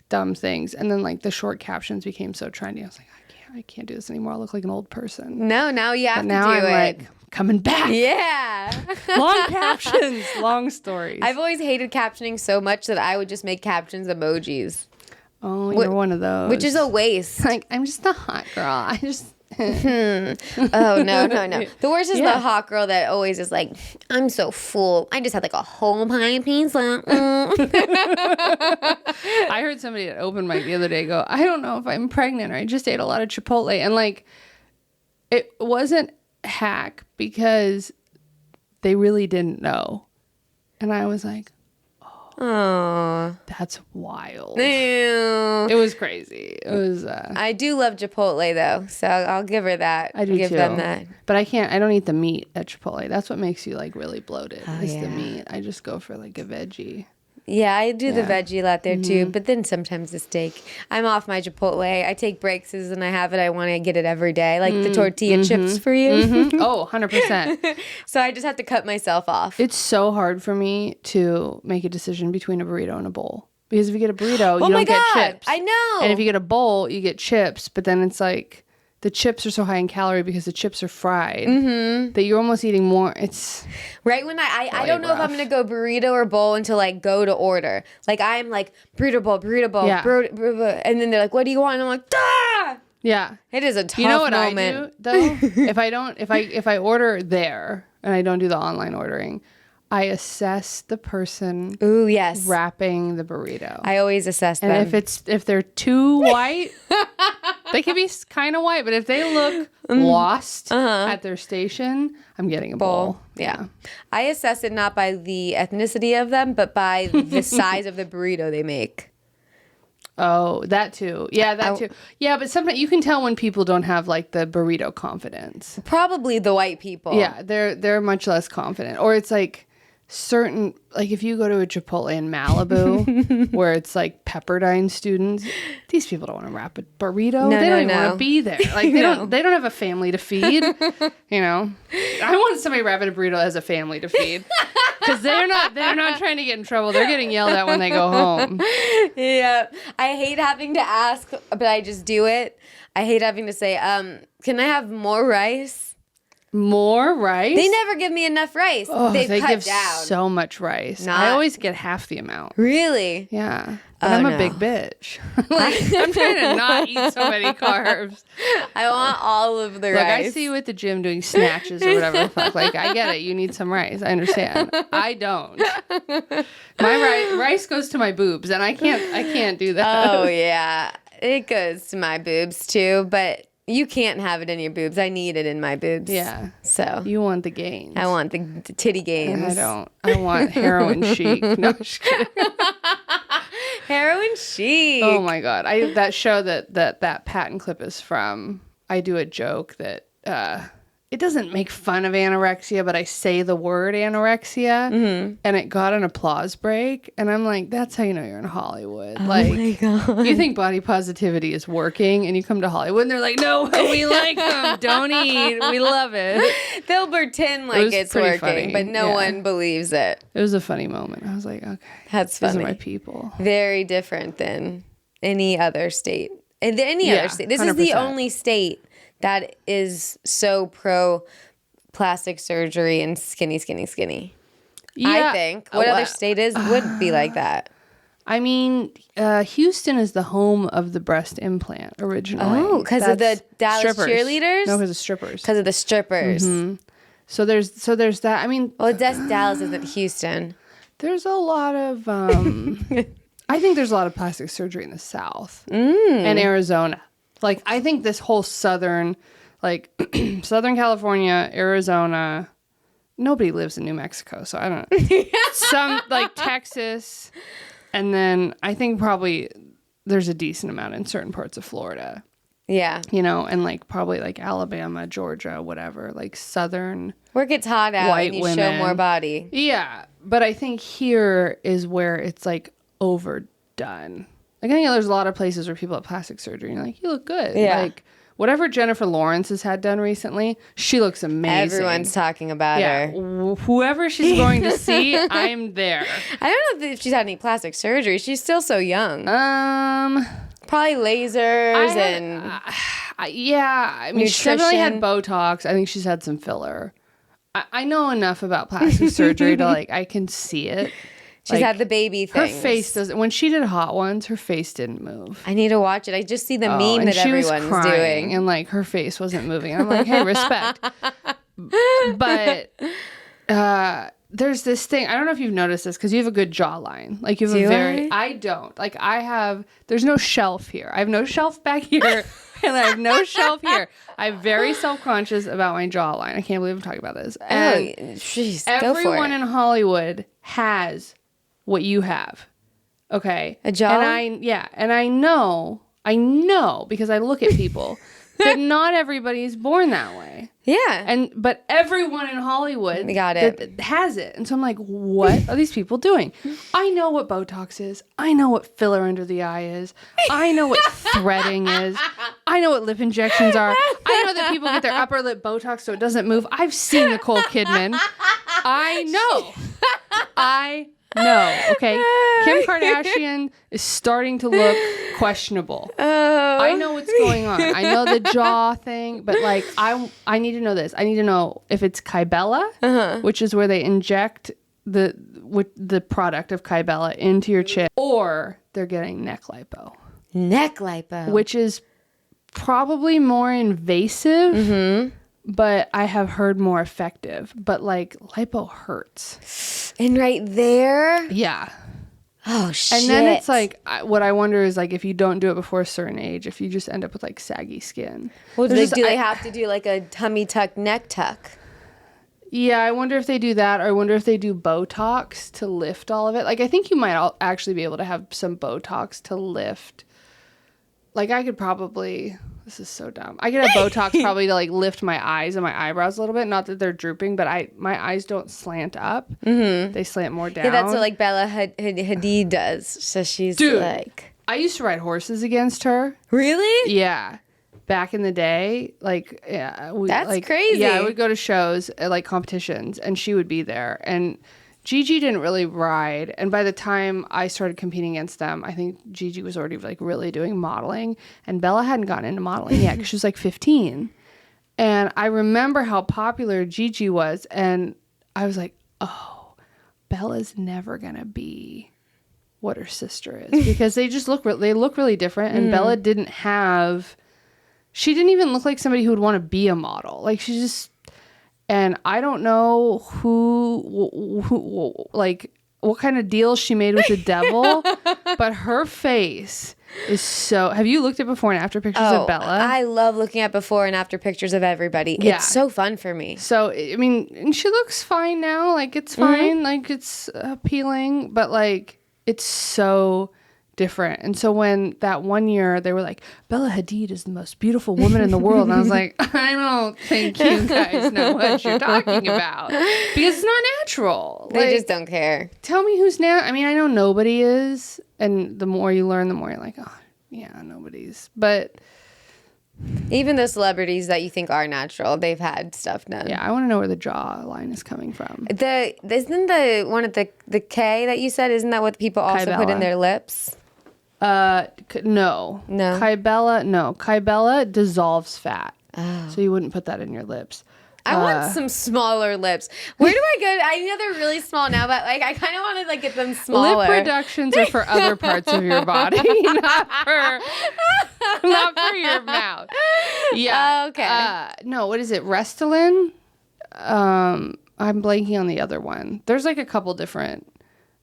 dumb things. And then like the short captions became so trendy. I was like, I can't do this anymore. I look like an old person. No, now you have to do it. Now I'm like, coming back. Yeah. Long captions, long stories. I've always hated captioning so much that I would just make captions emojis. Oh, you're one of those. Which is a waste. Like, I'm just a hot girl. I just... Oh, no. The worst is the hot girl that always is like, I'm so full. I just had like a whole pie of pizza. I heard somebody at open mic the other day go, I don't know if I'm pregnant or I just ate a lot of Chipotle. And like, it wasn't hack because they really didn't know. And I was like, oh, that's wild. Ew. It was crazy. It was. I do love Chipotle though, so I'll give her that. I do give too. them that. But I don't eat the meat at Chipotle. That's what makes you like really bloated. Is yeah. the meat. I just go for like a veggie. Yeah, I do the veggie a lot there too, but then sometimes the steak. I'm off my Chipotle. I take breaks and I have it. I want to get it every day, like the tortilla chips for you. Oh, 100%. So I just have to cut myself off. It's so hard for me to make a decision between a burrito and a bowl. Because if you get a burrito, you don't get chips. I know. And if you get a bowl, you get chips, but then it's like the chips are so high in calorie because the chips are fried that you're almost eating more. It's right when I don't know if I'm gonna go burrito or bowl until I go to order. Like I'm like burrito bowl, burrito, and then they're like, "What do you want?" And I'm like, "Ah!" Yeah, it is a tough You know what moment. I do though? if I order there and I don't do the online ordering, I assess the person wrapping the burrito. I always assess them. And if they're too white, they can be kind of white, but if they look lost at their station, I'm getting a bowl. Yeah. I assess it not by the ethnicity of them, but by the size of the burrito they make. Oh, that too. Yeah, that too. Yeah, but sometimes you can tell when people don't have like the burrito confidence. Probably the white people. Yeah, they're much less confident. Or it's like certain, like if you go to a Chipotle in Malibu where it's like Pepperdine students, these people don't want to wrap a burrito. They don't even want to be there. Like they don't have a family to feed. You know, I want somebody wrapping a burrito that has a family to feed because they're not trying to get in trouble. They're getting yelled at when they go home. Yeah, I hate having to ask, but I just do it. I hate having to say, can I have more rice? More rice? They never give me enough rice. Oh, they cut give down. so much rice. I always get half the amount. Really? Yeah. But I'm a big bitch. I'm trying to not eat so many carbs. I want all of the rice. Like, I see you at the gym doing snatches or whatever the fuck. Like, I get it. You need some rice. I understand. I don't. My rice goes to my boobs, and I can't do that. Oh, yeah. It goes to my boobs, too, but you can't have it in your boobs. I need it in my boobs. Yeah. So. You want the gains. I want the titty gains. I don't. I want heroin chic. No, just kidding. Heroin chic. Oh my God. That show that patent clip is from, I do a joke that it doesn't make fun of anorexia, but I say the word anorexia, and it got an applause break. And I'm like, that's how you know you're in Hollywood. Oh my God. You think body positivity is working, and you come to Hollywood, and they're like, no, we like them. Don't eat. We love it. They'll pretend like it's working, funny. but no one believes it. It was a funny moment. I was like, okay. That's funny. These are my people. Very different than any other state. Other state. This 100%. Is the only state that is so pro plastic surgery and skinny. Yeah. I think. What other state would be like that? I mean, Houston is the home of the breast implant originally. Oh, because of the Dallas strippers. cheerleaders? No, because of strippers. Because of the strippers. Mm-hmm. So there's that. I mean, well, Dallas isn't Houston. There's a lot of. I think there's a lot of plastic surgery in the South and Arizona. Like, I think this whole Southern California, Arizona, nobody lives in New Mexico, so I don't know. Some, like, Texas, and then I think probably there's a decent amount in certain parts of Florida. Yeah. You know, and, like, probably, like, Alabama, Georgia, whatever, like, Southern where it gets hot out white and you women. show more body. Yeah, but I think here is where it's, like, overdone. Like, I think there's a lot of places where people have plastic surgery and you're like, you look good. Yeah. Like, whatever Jennifer Lawrence has had done recently, she looks amazing. Everyone's talking about her. Whoever she's going to see, I'm there. I don't know if she's had any plastic surgery. She's still so young. Probably lasers yeah. I mean, she's definitely had Botox. I think she's had some filler. I know enough about plastic surgery to, like, I can see it. She's had the baby thing. Her face doesn't. When she did Hot Ones, her face didn't move. I need to watch it. I just see the meme that everyone's doing, and like her face wasn't moving. And I'm like, hey, respect. But there's this thing. I don't know if you've noticed this because you have a good jawline. Like you have I don't. Like I have. There's no shelf here. I have no shelf back here, and I have no shelf here. I'm very self-conscious about my jawline. I can't believe I'm talking about this. And jeez, everyone in Hollywood has what you have. Okay. A jaw? And I know because I look at people that not everybody is born that way. Yeah. But everyone in Hollywood got it. has it. And so I'm like, what are these people doing? I know what Botox is. I know what filler under the eye is. I know what threading is. I know what lip injections are. I know that people get their upper lip Botox so it doesn't move. I've seen Nicole Kidman. I know. No, okay. Kim Kardashian is starting to look questionable. Oh. I know what's going on. I know the jaw thing, but like I need to know this. I need to know if it's Kybella, which is where they inject the product of Kybella into your chin, or they're getting neck lipo. Neck lipo. Which is probably more invasive. But I have heard more effective. But like lipo hurts. And right there? Yeah. Oh, shit. And then it's like, what I wonder is like if you don't do it before a certain age, if you just end up with like saggy skin. Well, do they have to do like a tummy tuck, neck tuck? Yeah, I wonder if they do that, or I wonder if they do Botox to lift all of it. Like I think you might actually be able to have some Botox to lift. Like I could probably... This is so dumb. I get a Botox probably to like lift my eyes and my eyebrows a little bit. Not that they're drooping, but my eyes don't slant up. They slant more down. Yeah, that's what like Bella Hadid does. So she's like... I used to ride horses against her. Really? Yeah. Back in the day. Like, yeah. That's crazy. Yeah, I would go to shows, like competitions, and she would be there. And Gigi didn't really ride, and by the time I started competing against them, I think Gigi was already like really doing modeling, and Bella hadn't gotten into modeling yet because she was like 15. And I remember how popular Gigi was. And I was like, oh, Bella's never going to be what her sister is. Because they just look really different. And Bella she didn't even look like somebody who would want to be a model. Like, she just... And I don't know who like, what kind of deal she made with the devil, but her face is so... Have you looked at before and after pictures of Bella? I love looking at before and after pictures of everybody. Yeah. It's so fun for me. So, I mean, and she looks fine now. Like, it's fine. Like, it's appealing, but, like, it's so different. And so when that one year they were like, Bella Hadid is the most beautiful woman in the world, and I was like, I don't think you guys know what you're talking about, because it's not natural. They just don't care. Tell me who's now. I mean, I know nobody is, and the more you learn, the more you're like, oh yeah, nobody's. But even the celebrities that you think are natural, they've had stuff done. Yeah, I want to know where the jawline is coming from. Isn't the one at the K that you said, isn't that what people also put in their lips? No. Kybella dissolves fat. Oh. So you wouldn't put that in your lips. I want some smaller lips. Where do I go? I know they're really small now, but like I kind of want to like get them smaller. Lip reductions are for other parts of your body, not for your mouth. Yeah. Okay. No, what is it? Restylane? I'm blanking on the other one. There's like a couple different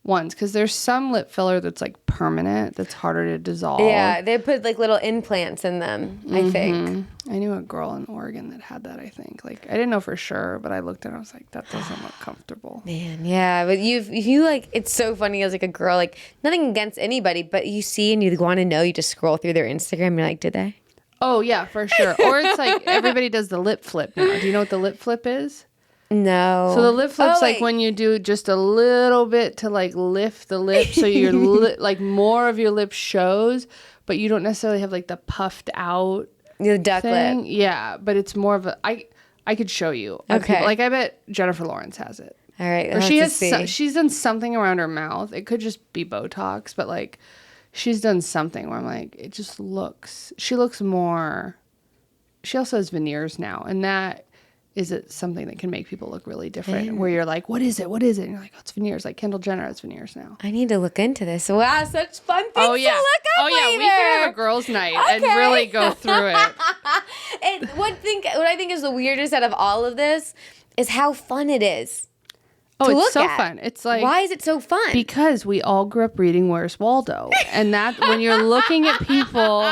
ones, because there's some lip filler that's like permanent, that's harder to dissolve. Yeah, they put like little implants in them, I think. I knew a girl in Oregon that had that, I think. Like, I didn't know for sure, but I looked at it, I was like, that doesn't look comfortable. Man, yeah, but you like, it's so funny as like a girl, like nothing against anybody, but you see and you want to know, you just scroll through their Instagram and you're like, did they? Oh, yeah, for sure. Or it's like everybody does the lip flip now. Do you know what the lip flip is? No. So the lip flip's like when you do just a little bit to like lift the lip so your like more of your lip shows, but you don't necessarily have like the puffed out the duck thing. lip. Yeah, but it's more of a I could show you. Okay. Like I bet Jennifer Lawrence has it. All right. Or she's done something around her mouth. It could just be Botox, but like she's done something where I'm like, it just looks, she looks more, she also has veneers now, and that is it something that can make people look really different, where you're like, what is it? And you're like, oh, it's veneers. Like Kendall Jenner has veneers now. I need to look into this. Wow, such fun things to look up later. We can have a girls' night and really go through it. And what I think is the weirdest out of all of this is how fun it is. Oh, it's so fun. It's like, why is it so fun? Because we all grew up reading Where's Waldo. And that when you're looking at people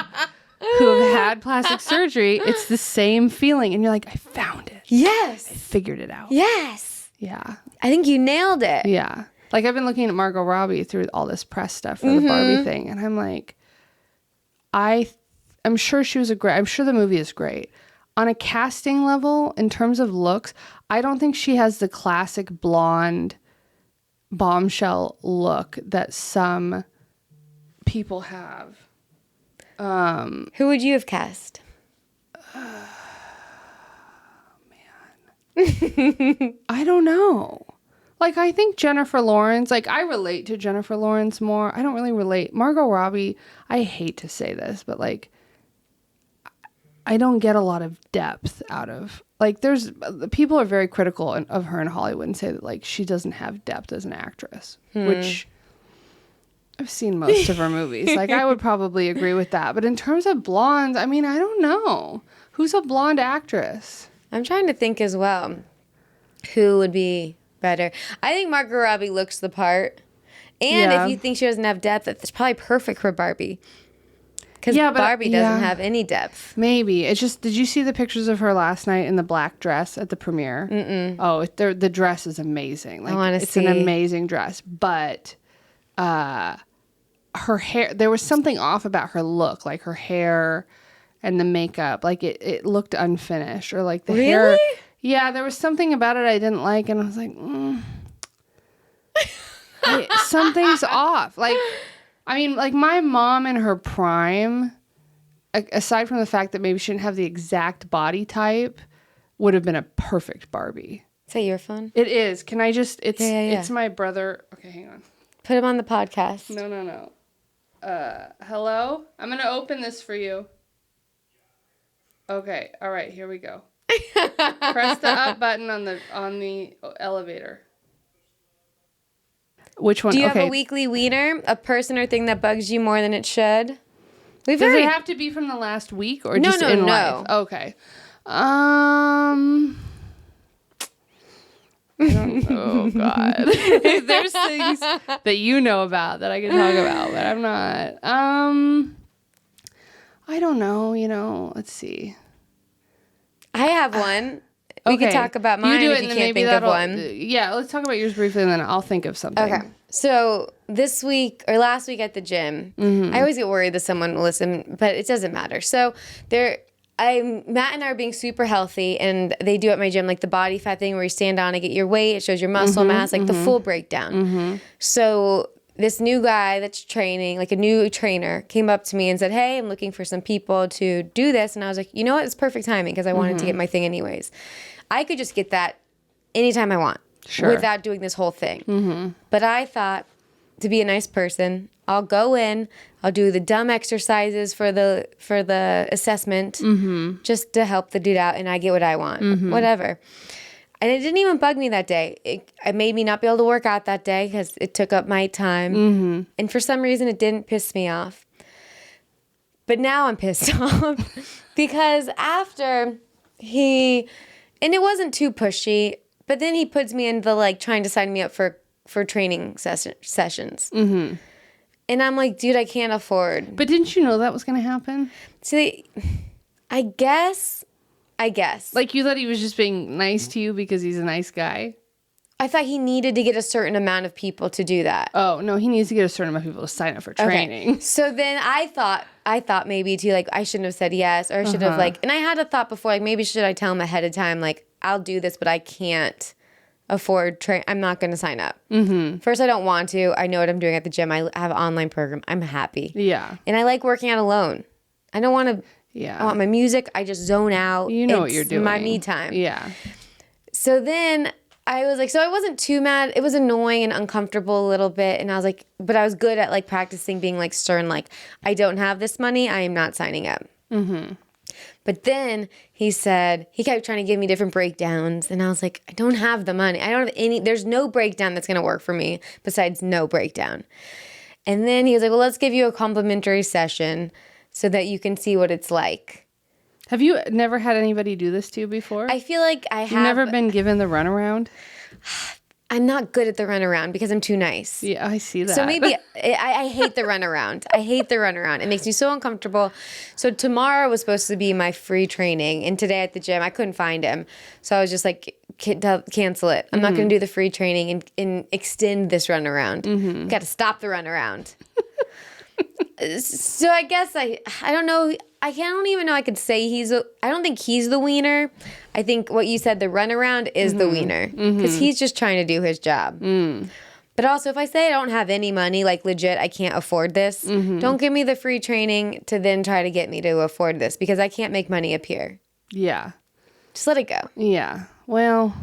who have had plastic surgery, it's the same feeling. And you're like, I found it. Yes. I figured it out. Yes. Yeah. I think you nailed it. Yeah. Like I've been looking at Margot Robbie through all this press stuff for the Barbie thing. And I'm like, I'm sure I'm sure the movie is great. On a casting level, in terms of looks, I don't think she has the classic blonde bombshell look that some people have. Who would you have cast? Man. I don't know. Like, I think Jennifer Lawrence, like, I relate to Jennifer Lawrence more. I don't really relate. Margot Robbie, I hate to say this, but, like, I don't get a lot of depth out of, like, people are very critical of her in Hollywood and say that, like, she doesn't have depth as an actress, which I've seen most of her movies. Like, I would probably agree with that. But in terms of blondes, I mean, I don't know. Who's a blonde actress? I'm trying to think as well. Who would be better? I think Margot Robbie looks the part. And if you think she doesn't have depth, it's probably perfect for Barbie. Because Barbie doesn't have any depth. Maybe. It's just, did you see the pictures of her last night in the black dress at the premiere? Mm-mm. Oh, the dress is amazing. Like, I want to see. It's an amazing dress. But her hair, there was something off about her look. Like her hair and the makeup. Like it looked unfinished. Or like the hair. Yeah, there was something about it I didn't like. And I was like, something's off. Like, I mean, like my mom in her prime, aside from the fact that maybe she didn't have the exact body type, would have been a perfect Barbie. Is that your phone? It is. Can I just, it's my brother. Okay, hang on. Put him on the podcast. No. Hello? I'm going to open this for you. Okay. All right, here we go. Press the up button on the elevator. Which one? Do you have a weekly wiener? A person or thing that bugs you more than it should? Does it have to be from the last week or just in life? Okay. I don't know, God. There's things that you know about that I can talk about, but I'm not. I don't know, let's see. I have one. We could talk about mine if you can't think of one. Yeah, let's talk about yours briefly and then I'll think of something. Okay. So this week or last week at the gym, I always get worried that someone will listen, but it doesn't matter. So Matt and I are being super healthy, and they do at my gym like the body fat thing where you stand on and get your weight. It shows your muscle mass, like the full breakdown. So this new guy that's training, like a new trainer, came up to me and said, hey, I'm looking for some people to do this. And I was like, you know what? It's perfect timing because I wanted to get my thing anyways. I could just get that anytime I want without doing this whole thing. But I thought, to be a nice person, I'll go in, I'll do the dumb exercises for the assessment just to help the dude out, and I get what I want. Whatever. And it didn't even bug me that day. It made me not be able to work out that day because it took up my time. And for some reason, it didn't piss me off. But now I'm pissed off because after and it wasn't too pushy, but then he puts me into like trying to sign me up for training sessions. And I'm like, dude, I can't afford. But didn't you know that was going to happen? See, I guess. Like you thought he was just being nice to you because he's a nice guy? I thought he needed to get a certain amount of people to do that. Oh, no, he needs to get a certain amount of people to sign up for training. Okay. So then I thought maybe too, like, I shouldn't have said yes, or I should have and I had a thought before, like, maybe should I tell him ahead of time, like, I'll do this, but I can't afford I'm not going to sign up. First, I don't want to. I know what I'm doing at the gym. I have an online program. I'm happy. Yeah. And I like working out alone. I don't want to. Yeah. I want my music. I just zone out. You know what you're doing. My me time. Yeah. So then I was like, so I wasn't too mad. It was annoying and uncomfortable a little bit. And I was like, but I was good at like practicing being like stern, like, I don't have this money. I am not signing up. But then he kept trying to give me different breakdowns. And I was like, I don't have the money. I don't have there's no breakdown that's going to work for me besides no breakdown. And then he was like, well, let's give you a complimentary session so that you can see what it's like. Have you never had anybody do this to you before? I feel like I have. You've never been given the runaround? I'm not good at the runaround because I'm too nice. Yeah, I see that. So maybe I hate the runaround. I hate the runaround. It makes me so uncomfortable. So tomorrow was supposed to be my free training. And today at the gym, I couldn't find him. So I was just like, cancel it. I'm not going to do the free training and extend this runaround. Got to stop the runaround. So I guess I don't know. I don't even know I could say I don't think he's the wiener. I think what you said, the runaround is the wiener. Because he's just trying to do his job. But also, if I say I don't have any money, like legit, I can't afford this, don't give me the free training to then try to get me to afford this because I can't make money up here. Yeah. Just let it go. Yeah. Well,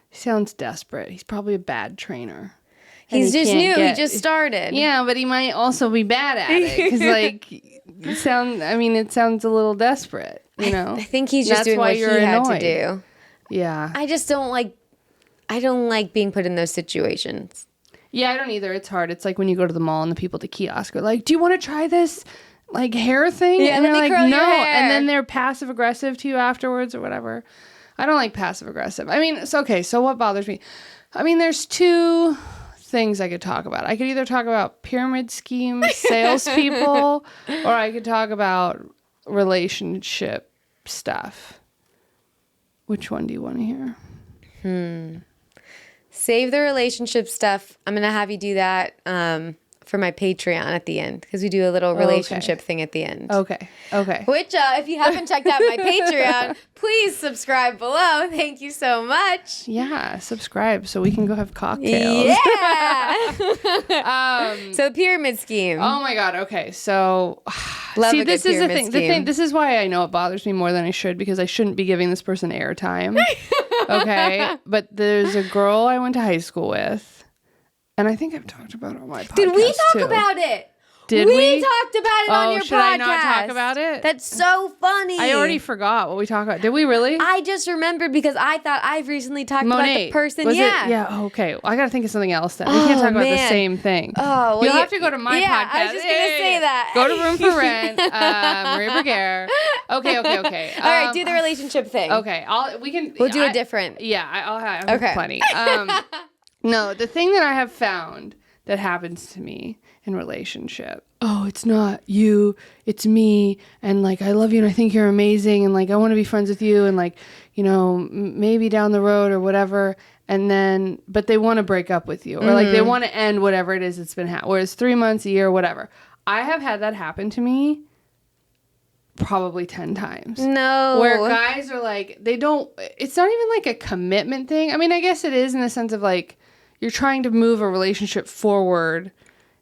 he sounds desperate. He's probably a bad trainer. He's just new. He just started. Yeah, but he might also be bad at it. Because, like, it sounds a little desperate, you know? I think he's just doing what he had to do. Yeah. I just don't like being put in those situations. Yeah, I don't either. It's hard. It's like when you go to the mall and the people at the kiosk are like, do you want to try this, like, hair thing? Yeah, and they're like, no. Hair. And then they're passive-aggressive to you afterwards or whatever. I don't like passive-aggressive. I mean, it's okay. So what bothers me? I mean, there's two things I could talk about. I could either talk about pyramid scheme salespeople or I could talk about relationship stuff. Which one do you want to hear? Save the relationship stuff. I'm going to have you do that for my Patreon at the end because we do a little relationship thing at the end. Okay. Which, if you haven't checked out my Patreon, please subscribe below. Thank you so much. Yeah, subscribe so we can go have cocktails. Yeah. So the pyramid scheme. Oh my God. Okay. So, see, this is the thing. This is why I know it bothers me more than I should because I shouldn't be giving this person airtime. Okay. But there's a girl I went to high school with. And I think I've talked about it on my podcast. Did we talk about it? Did we? talked about it on your podcast. Should I not talk about it? That's so funny. I already forgot what we talked about. Did we really? I just remembered because I thought I've recently talked about the person. Was yeah. It? Yeah. Oh, okay. Well, I got to think of something else then. We can't talk about the same thing. Oh, well, you'll have to go to my podcast. I was just going to say that. Go to Room for Rent. Maria Bruggere. Okay. All right. Do the relationship thing. Okay. We'll do it different. Yeah. I'll have plenty. No, the thing that I have found that happens to me in relationship. Oh, it's not you, it's me. And like, I love you and I think you're amazing. And like, I want to be friends with you. And like, you know, maybe down the road or whatever. And then, but they want to break up with you or like they want to end whatever it is that's been happening. Whereas 3 months, a year, whatever. I have had that happen to me probably 10 times. No. Where guys are like, it's not even like a commitment thing. I mean, I guess it is in the sense of like, you're trying to move a relationship forward.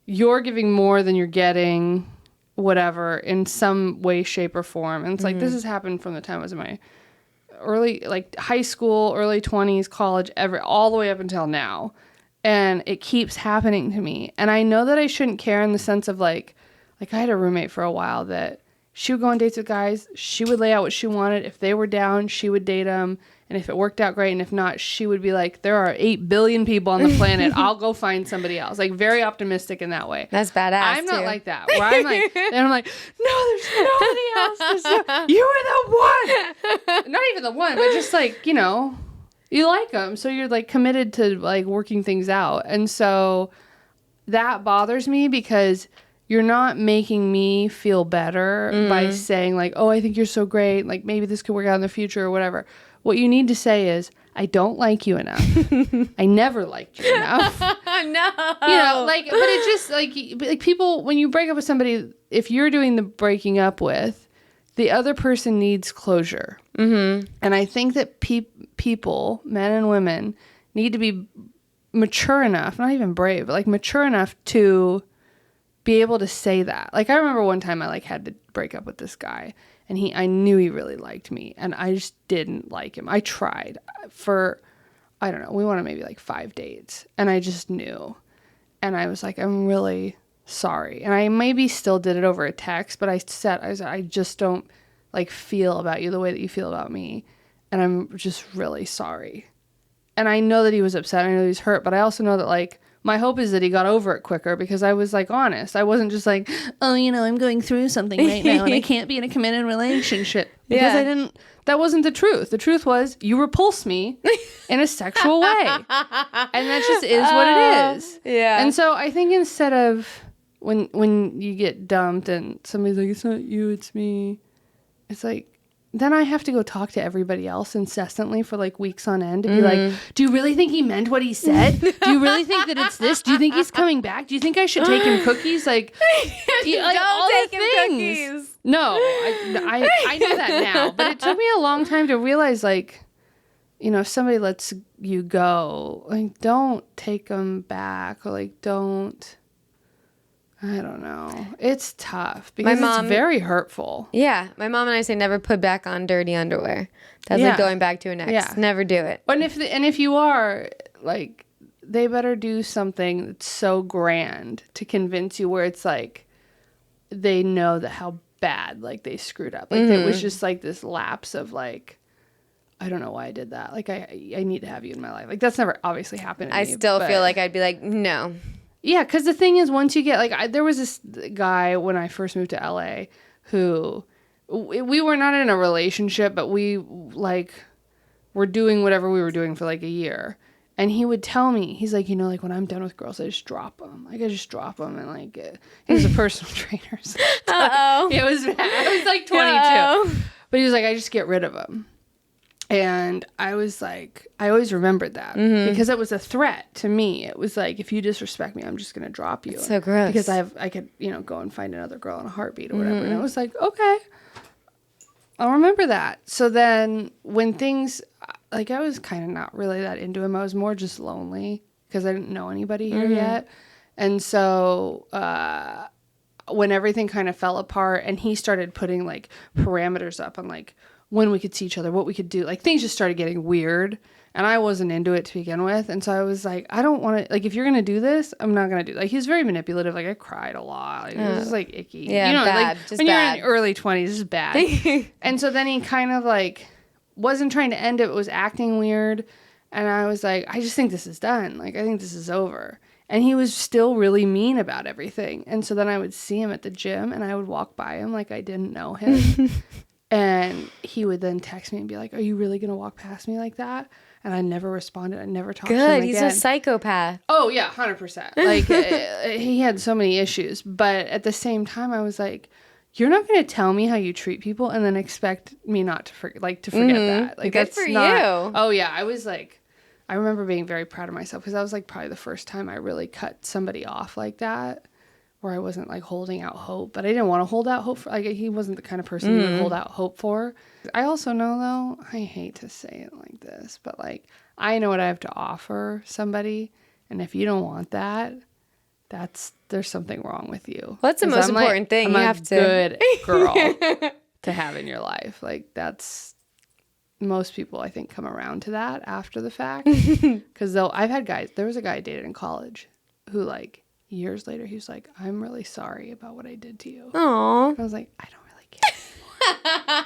You're giving more than you're getting, whatever, in some way, shape, or form. And it's like, this has happened from the time I was in my early, like high school, early 20s, college, all the way up until now. And it keeps happening to me. And I know that I shouldn't care in the sense of like I had a roommate for a while that she would go on dates with guys. She would lay out what she wanted. If they were down, she would date them. And if it worked out, great. And if not, she would be like, there are 8 billion people on the planet. I'll go find somebody else. Like, very optimistic in that way. That's badass, I'm not like that. Where I'm like, and I'm like, no, there's nobody else. You were the one. Not even the one, but just like, you know, you like them. So you're like committed to like working things out. And so that bothers me because you're not making me feel better by saying like, oh, I think you're so great. Like, maybe this could work out in the future or whatever. What you need to say is, I don't like you enough. I never liked you enough. No. You know, like, but it's just like people, when you break up with somebody, if you're doing the breaking up with, the other person needs closure. Mm-hmm. And I think that people, men and women, need to be mature enough, not even brave, but like mature enough to be able to say that. Like, I remember one time I like had to break up with this guy. And I knew he really liked me, and I just didn't like him. I tried for, I don't know, we went on maybe like 5 dates, and I just knew. And I was like, I'm really sorry. And I maybe still did it over a text, but I said, I just don't like feel about you the way that you feel about me, and I'm just really sorry. And I know that he was upset, I know he was hurt, but I also know that like, my hope is that he got over it quicker because I was like honest. I wasn't just like, oh, you know, I'm going through something right now and I can't be in a committed relationship. Because that wasn't the truth. The truth was you repulse me in a sexual way. And that just is what it is. Yeah. And so I think instead of when you get dumped and somebody's like, it's not you, it's me. It's like, then I have to go talk to everybody else incessantly for like weeks on end to be like, do you really think he meant what he said? Do you really think that it's this? Do you think he's coming back? Do you think I should take him cookies? Like, don't take him cookies. No, I know that now, but it took me a long time to realize like, you know, if somebody lets you go, like, don't take them back or like, don't. I don't know. It's tough because it's very hurtful. Yeah. My mom and I say never put back on dirty underwear. That's like going back to an ex. Yeah. Never do it. And if you are, like, they better do something that's so grand to convince you where it's like they know that how bad, like, they screwed up. Like, it was just like this lapse of like, I don't know why I did that. Like, I need to have you in my life. Like, that's never obviously happened to me. I still feel like I'd be like, no. Yeah, because the thing is, once you get, like, there was this guy when I first moved to LA who, we were not in a relationship, but we, like, were doing whatever we were doing for, like, a year. And he would tell me, he's like, you know, like, when I'm done with girls, I just drop them. Like, I just drop them. And, like, he was a personal trainer. So Uh-oh. It was bad. I was, like, 22. Uh-oh. But he was like, I just get rid of them. And I was like, I always remembered that because it was a threat to me. It was like, if you disrespect me, I'm just going to drop you. That's so gross. Because I could, you know, go and find another girl in a heartbeat or whatever. And I was like, okay, I'll remember that. So then when things, like, I was kind of not really that into him. I was more just lonely because I didn't know anybody here yet. And so when everything kind of fell apart and he started putting like parameters up on like when we could see each other, what we could do. Like, things just started getting weird, and I wasn't into it to begin with. And so I was like, I don't want to, like, if you're going to do this, I'm not going to do it. Like, he's very manipulative. Like, I cried a lot. Like, it was, like, icky. Yeah, bad. Like, just when bad. you're in your early 20s, this is bad. And so then he kind of, like, wasn't trying to end it, was acting weird. And I was like, I just think this is done. Like, I think this is over. And he was still really mean about everything. And so then I would see him at the gym, and I would walk by him like I didn't know him. And he would then text me and be like, are you really going to walk past me like that? And I never responded. I never talked to him again. Good. He's a psychopath. Oh, yeah, 100%. Like, he had so many issues. But at the same time, I was like, you're not going to tell me how you treat people and then expect me not to forget that. Like, good that's for not, you. Oh, yeah. I was like, I remember being very proud of myself because that was like probably the first time I really cut somebody off like that, where I wasn't like holding out hope. But I didn't want to hold out hope for, like, he wasn't the kind of person you would hold out hope for. I also know, though, I hate to say it like this, but like, I know what I have to offer somebody. And if you don't want that, there's something wrong with you. Well, that's the most important thing. I'm you a have to good girl to have in your life. Like, that's, most people I think come around to that after the fact. Because I've had guys, there was a guy I dated in college who, like, years later, he was like, I'm really sorry about what I did to you. Aww. I was like, I don't really care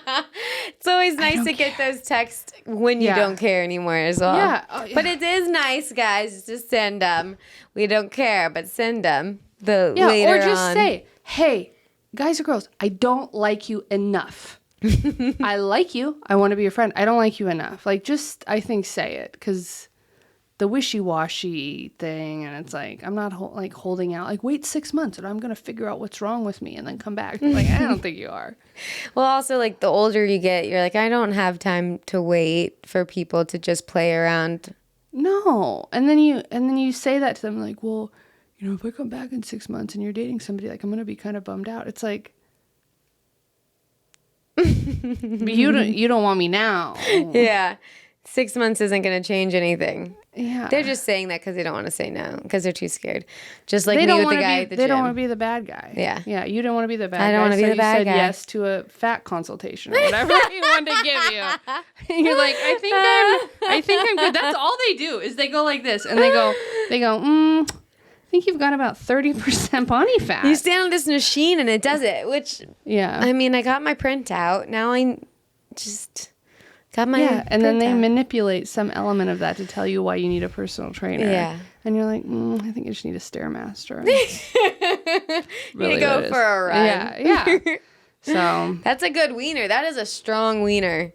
anymore. It's always nice to get those texts when you don't care anymore as well. Yeah. Oh, yeah. But it is nice, guys, to send them. We don't care, but send them later or just on. say, hey, guys or girls, I don't like you enough. I like you. I want to be your friend. I don't like you enough. Like, just, I think, say it, because the wishy-washy thing, and it's like, I'm not holding out, like, wait 6 months and I'm going to figure out what's wrong with me and then come back. Like, I don't think you are. Well, also, like, the older you get, you're like, I don't have time to wait for people to just play around. No. And then you say that to them, like, well, you know, if I come back in 6 months and you're dating somebody, like, I'm going to be kind of bummed out. It's like, but you don't want me now. Yeah. 6 months isn't going to change anything. Yeah. They're just saying that because they don't want to say no, because they're too scared. Just like me with the guy at the gym. They don't want to be the bad guy. Yeah. Yeah, you don't want to be the bad guy. I don't want to be the bad guy. You said yes to a fat consultation or whatever he wanted to give you. And you're like, I think I'm good. That's all they do is they go like this. And they go, I think you've got about 30% body fat. You stand on this machine and it does it, which, yeah. I mean, I got my printout. Now I just got my and then they printout. manipulate some element of that to tell you why you need a personal trainer. Yeah. And you're like, I think I just need a Stairmaster. You need to go for a run. Yeah. So that's a good wiener. That is a strong wiener.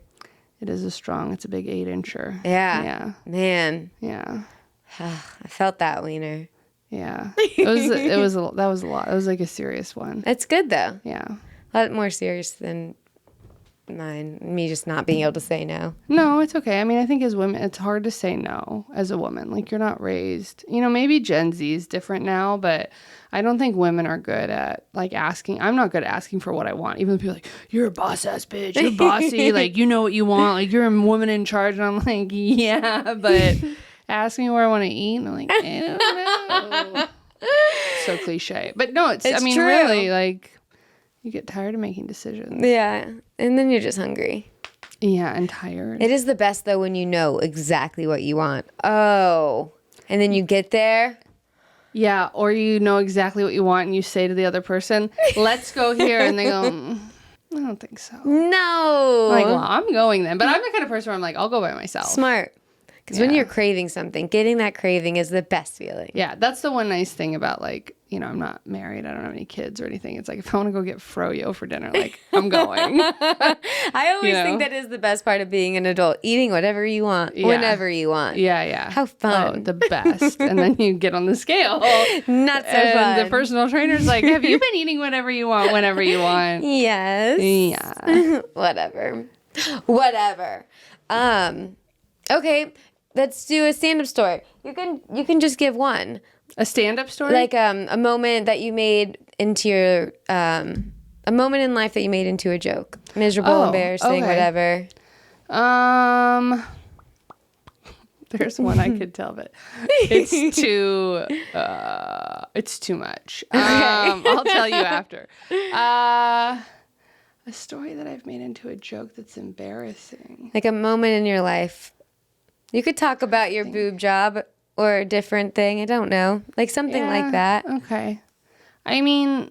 it is it's a big 8-incher. Yeah. Yeah. Man. Yeah. I felt that wiener. Yeah. That was a lot. It was like a serious one. It's good though. Yeah. A lot more serious than mine. Me just not being able to say no. No, it's okay. I mean, I think as women, it's hard to say no as a woman. Like, you're not raised, maybe Gen Z is different now, but I don't think women are good at, like, asking. I'm not good at asking for what I want. Even people are like, you're a boss ass bitch. You're bossy. Like, you know what you want. Like, you're a woman in charge. And I'm like, yeah, but ask me where I want to eat. And I'm like, I don't know. So cliche. But no, it's I mean, true. really, like, you get tired of making decisions. Yeah. And then you're just hungry. Yeah, and tired. It is the best though when you know exactly what you want. Oh. And then you get there. Yeah, or you know exactly what you want and you say to the other person, let's go here. And they go, I don't think so. No. I'm like, well, I'm going then. But I'm the kind of person where I'm like, I'll go by myself. Smart. Because when you're craving something, getting that craving is the best feeling. Yeah, that's the one nice thing about, like, I'm not married. I don't have any kids or anything. It's like, if I want to go get froyo for dinner, like, I'm going. I always think that is the best part of being an adult. Eating whatever you want, whenever you want. Yeah. How fun. Oh, the best. And then you get on the scale. Not so and fun. the personal trainer's like, have you been eating whatever you want, whenever you want? Yes. Yeah. Whatever. Okay. Let's do a stand-up story. You can just give one. A stand-up story? Like a moment that you made into your a moment in life that you made into a joke. Miserable, embarrassing, whatever. There's one I could tell, but it's too much. I'll tell you after. A story that I've made into a joke that's embarrassing. Like a moment in your life. You could talk about your boob job or a different thing. I don't know. Like something like that. Okay. I mean,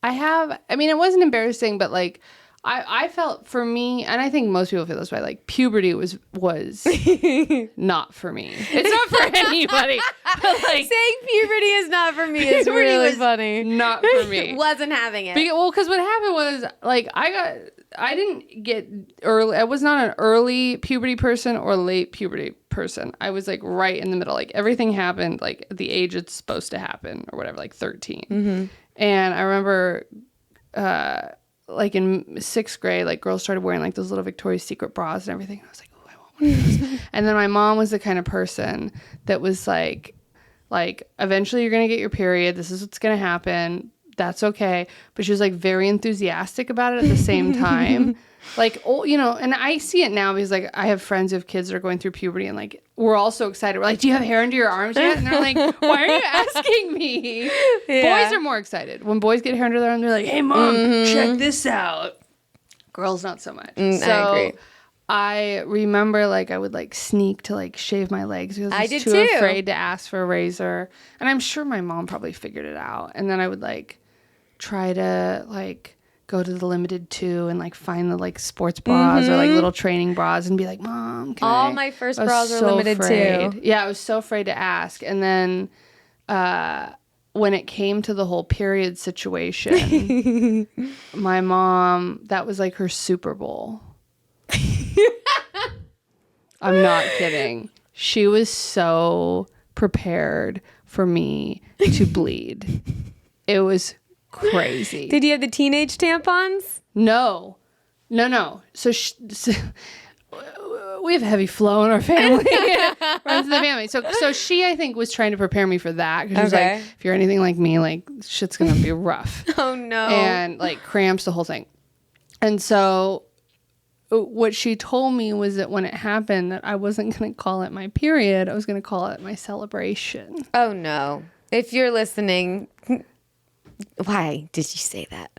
it wasn't embarrassing, but like, I felt for me, and I think most people feel this way, like puberty was not for me. It's not for anybody. But like, saying puberty is not for me is really funny. Not for me. Wasn't having it. Because what happened was, like, I didn't get early. I was not an early puberty person or late puberty person. I was like right in the middle. Like everything happened like at the age it's supposed to happen or whatever, like 13. Mm-hmm. And I remember, like in 6th grade, like girls started wearing like those little Victoria's Secret bras and everything. I was like, oh, I want one of those. And then my mom was the kind of person that was like eventually you're gonna get your period. This is what's gonna happen. That's okay. But she was like very enthusiastic about it at the same time. Like, oh, you know, and I see it now because like I have friends who have kids that are going through puberty and like we're all so excited. We're like, do you have hair under your arms yet? And they're like, why are you asking me? Yeah. Boys are more excited. When boys get hair under their arms, they're like, hey mom, check this out. Girls not so much. So I agree. I remember like I would like sneak to like shave my legs because I was too afraid to ask for a razor. And I'm sure my mom probably figured it out. And then I would like try to like go to the Limited 2 and like find the like sports bras or like little training bras and be like, Mom, can my first bras were Limited 2. Yeah, I was so afraid to ask. And then when it came to the whole period situation, my mom, that was like her Super Bowl. I'm not kidding. She was so prepared for me to bleed. It was crazy. Did you have the teenage tampons? No. So we have heavy flow in our family. Runs in the family. So she, I think, was trying to prepare me for that. Because she was like, if you're anything like me, like, shit's going to be rough. Oh, no. And, like, cramps, the whole thing. And so what she told me was that when it happened, that I wasn't going to call it my period. I was going to call it my celebration. Oh, no. If you're listening... Why did you say that?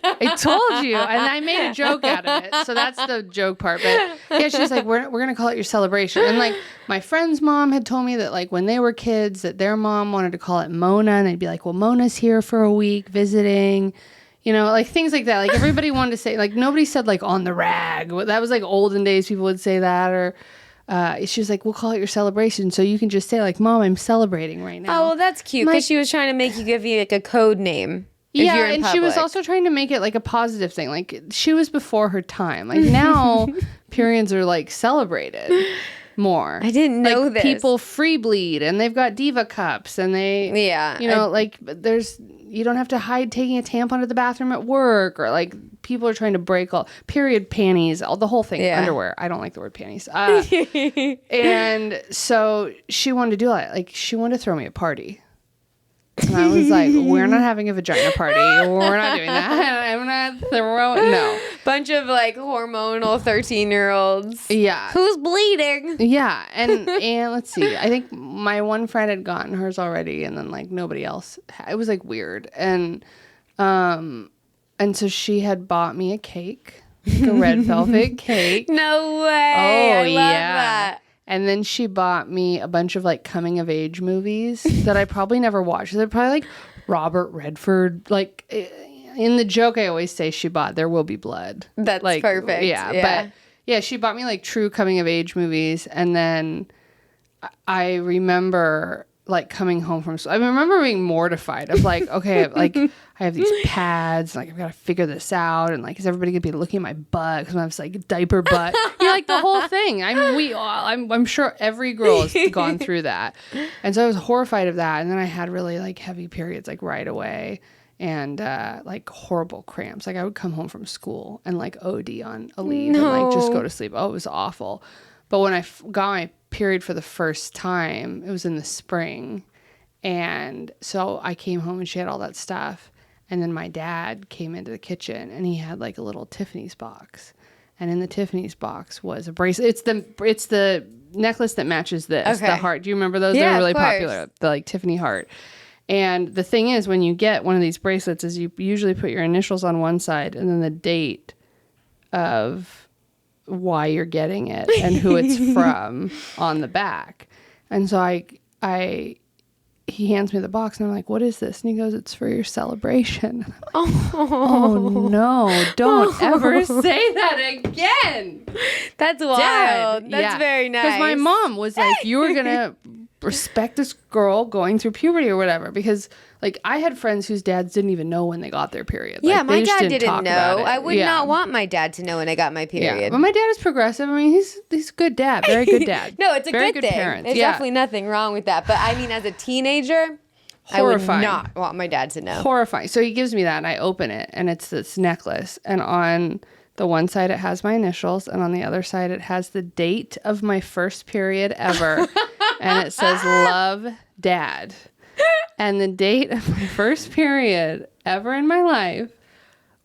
I told you, and I made a joke out of it. So that's the joke part. But yeah, she's like, we're gonna call it your celebration. And like my friend's mom had told me that like when they were kids, that their mom wanted to call it Mona, and they'd be like, well, Mona's here for a week visiting, you know, like things like that. Like everybody wanted to say, like nobody said like on the rag. That was like olden days. People would say that, or she was like, we'll call it your celebration. So you can just say like, Mom, I'm celebrating right now. Oh, well, that's cute. Because she was trying to make you give you like a code name. Yeah, and she was also trying to make it like a positive thing. Like she was before her time. Like now periods are like celebrated more. I didn't know like, this. People free bleed and they've got diva cups and they, you know, like you don't have to hide taking a tampon to the bathroom at work, or like people are trying to break all period panties, all the whole thing, underwear. I don't like the word panties. And so she wanted to do that. Like she wanted to throw me a party. And I was like, we're not having a vagina party. We're not doing that. I'm not throwing, no. Bunch of like hormonal 13-year-olds. Yeah. Who's bleeding? Yeah. And let's see. I think my one friend had gotten hers already, and then like nobody else. It was like weird. And so she had bought me a cake, like a red velvet cake. No way. I love that. And then she bought me a bunch of like coming of age movies that I probably never watched. They're probably like Robert Redford. Like in the joke, I always say she bought There Will Be Blood. That's like, perfect. Yeah. But yeah, she bought me like true coming of age movies. And then I remember like coming home from school. I remember being mortified of like, okay, like I have these pads, like I've got to figure this out, and like is everybody gonna be looking at my butt because I have like diaper butt? You know, like the whole thing. I'm sure every girl has gone through that, and so I was horrified of that. And then I had really like heavy periods like right away, and like horrible cramps. Like I would come home from school and like OD on Aleve and like just go to sleep. Oh, it was awful. But when I got my period for the first time, it was in the spring. And so I came home and she had all that stuff. And then my dad came into the kitchen and he had like a little Tiffany's box. And in the Tiffany's box was a bracelet. It's the necklace that matches this, the heart. Do you remember those? Yeah, they were really of course. popular, the like Tiffany heart. And the thing is, when you get one of these bracelets, is you usually put your initials on one side and then the date of why you're getting it and who it's from on the back. And so he hands me the box and I'm like, what is this? And he goes, it's for your celebration. Oh no, don't ever say that again. That's wild. Dad. That's very nice. Because my mom was like, you were going to respect this girl going through puberty or whatever. Because like I had friends whose dads didn't even know when they got their period. Yeah, like, my dad didn't know. I would not want my dad to know when I got my period. Yeah. But my dad is progressive. I mean, he's a good dad. Very good dad. No, it's a very good thing. Parent. There's definitely nothing wrong with that. But I mean, as a teenager, horrifying. I would not want my dad to know. Horrifying. So he gives me that and I open it and it's this necklace. And on the one side it has my initials and on the other side it has the date of my first period ever. And it says, love, Dad. And the date of my first period ever in my life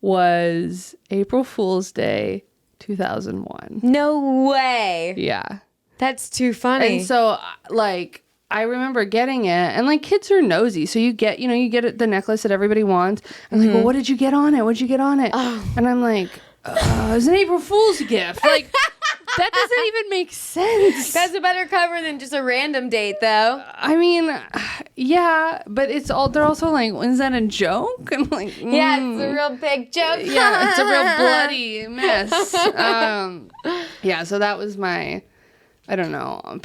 was April Fool's Day, 2001. No way. Yeah. That's too funny. And so, like, I remember getting it, and, like, kids are nosy. So you get the necklace that everybody wants. And, like, well, what did you get on it? What did you get on it? Oh. And I'm like, it was an April Fool's gift. Like, that doesn't even make sense. That's a better cover than just a random date, though. I mean, yeah, but they're also like, is that a joke? I'm like, yeah, it's a real big joke. Yeah, it's a real bloody mess. Yeah, so that was my, I don't know,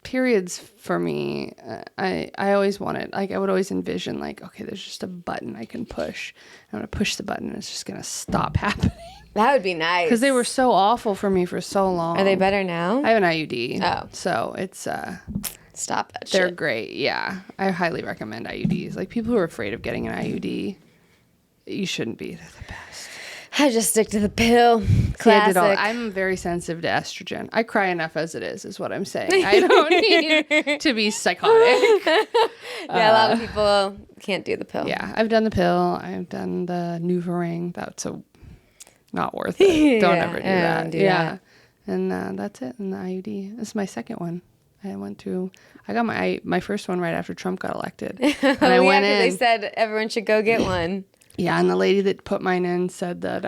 periods for me. I always wanted, like, I would always envision, like, okay, there's just a button I can push. I'm going to push the button and it's just going to stop happening. That would be nice. Because they were so awful for me for so long. Are they better now? I have an IUD. Oh. So it's... Stop that shit. They're great, yeah. I highly recommend IUDs. Like, people who are afraid of getting an IUD, you shouldn't be. They're the best. I just stick to the pill. Classic. I'm very sensitive to estrogen. I cry enough as it is what I'm saying. I don't need to be psychotic. Yeah, a lot of people can't do the pill. Yeah, I've done the pill. I've done the NuvaRing. That's not worth it. Don't ever do that. That. And that's it. And the IUD. This is my second one. I got my first one right after Trump got elected. And I went in. They said everyone should go get one. Yeah, and the lady that put mine in said that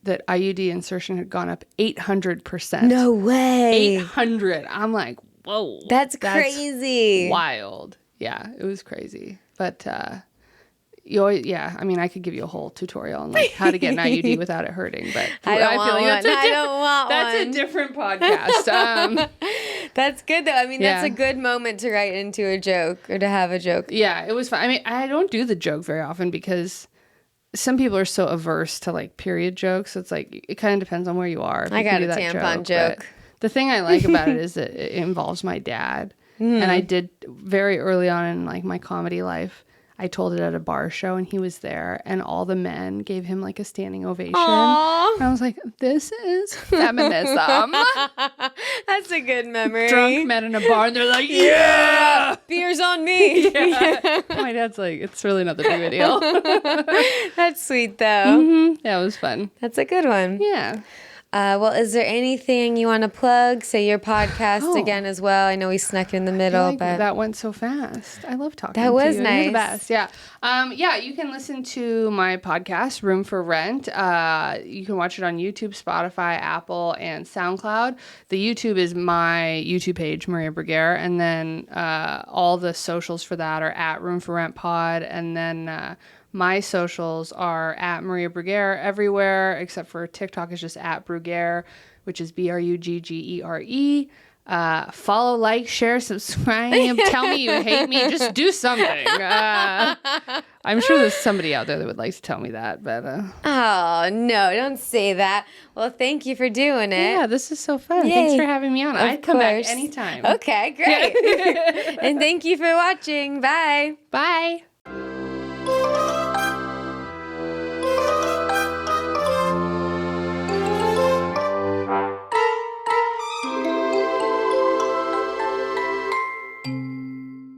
that IUD insertion had gone up 800%. No way. 800. I'm like, whoa. That's crazy. Wild. Yeah, it was crazy. But I mean, I could give you a whole tutorial on like how to get an IUD without it hurting, but I don't want one. That's a different podcast. That's good though. I mean, that's a good moment to write into a joke or to have a joke. Yeah, it was fun. I mean, I don't do the joke very often because some people are so averse to like period jokes. It's like it kind of depends on where you are. I got a tampon joke. The thing I like about it is that it involves my dad, and I did very early on in like my comedy life. I told it at a bar show and he was there and all the men gave him like a standing ovation. Aww. And I was like, this is feminism. That's a good memory. Drunk men in a bar and they're like, yeah! Beer's on me. Yeah. My dad's like, it's really not the big of a deal. That's sweet though. Mm-hmm. Yeah, it was fun. That's a good one. Yeah. Well, is there anything you want to plug? Say your podcast again as well. I know we snuck in the middle, but that went so fast. I love talking. That was to you. nice. You're the best. Yeah. Yeah. You can listen to my podcast, Room for Rent. You can watch it on YouTube, Spotify, Apple, and SoundCloud. The YouTube is my YouTube page, Maria Bruggere, and then all the socials for that are at Room for Rent Pod, and then. My socials are at Maria Bruggere everywhere, except for TikTok is just at Bruggere, which is Bruggere. Follow, like, share, subscribe. Tell me you hate me. Just do something. I'm sure there's somebody out there that would like to tell me that, but oh no, don't say that. Well, thank you for doing it. Yeah, this is so fun. Yay. Thanks for having me on. I'd come back anytime. Okay, great. And thank you for watching. Bye. Bye.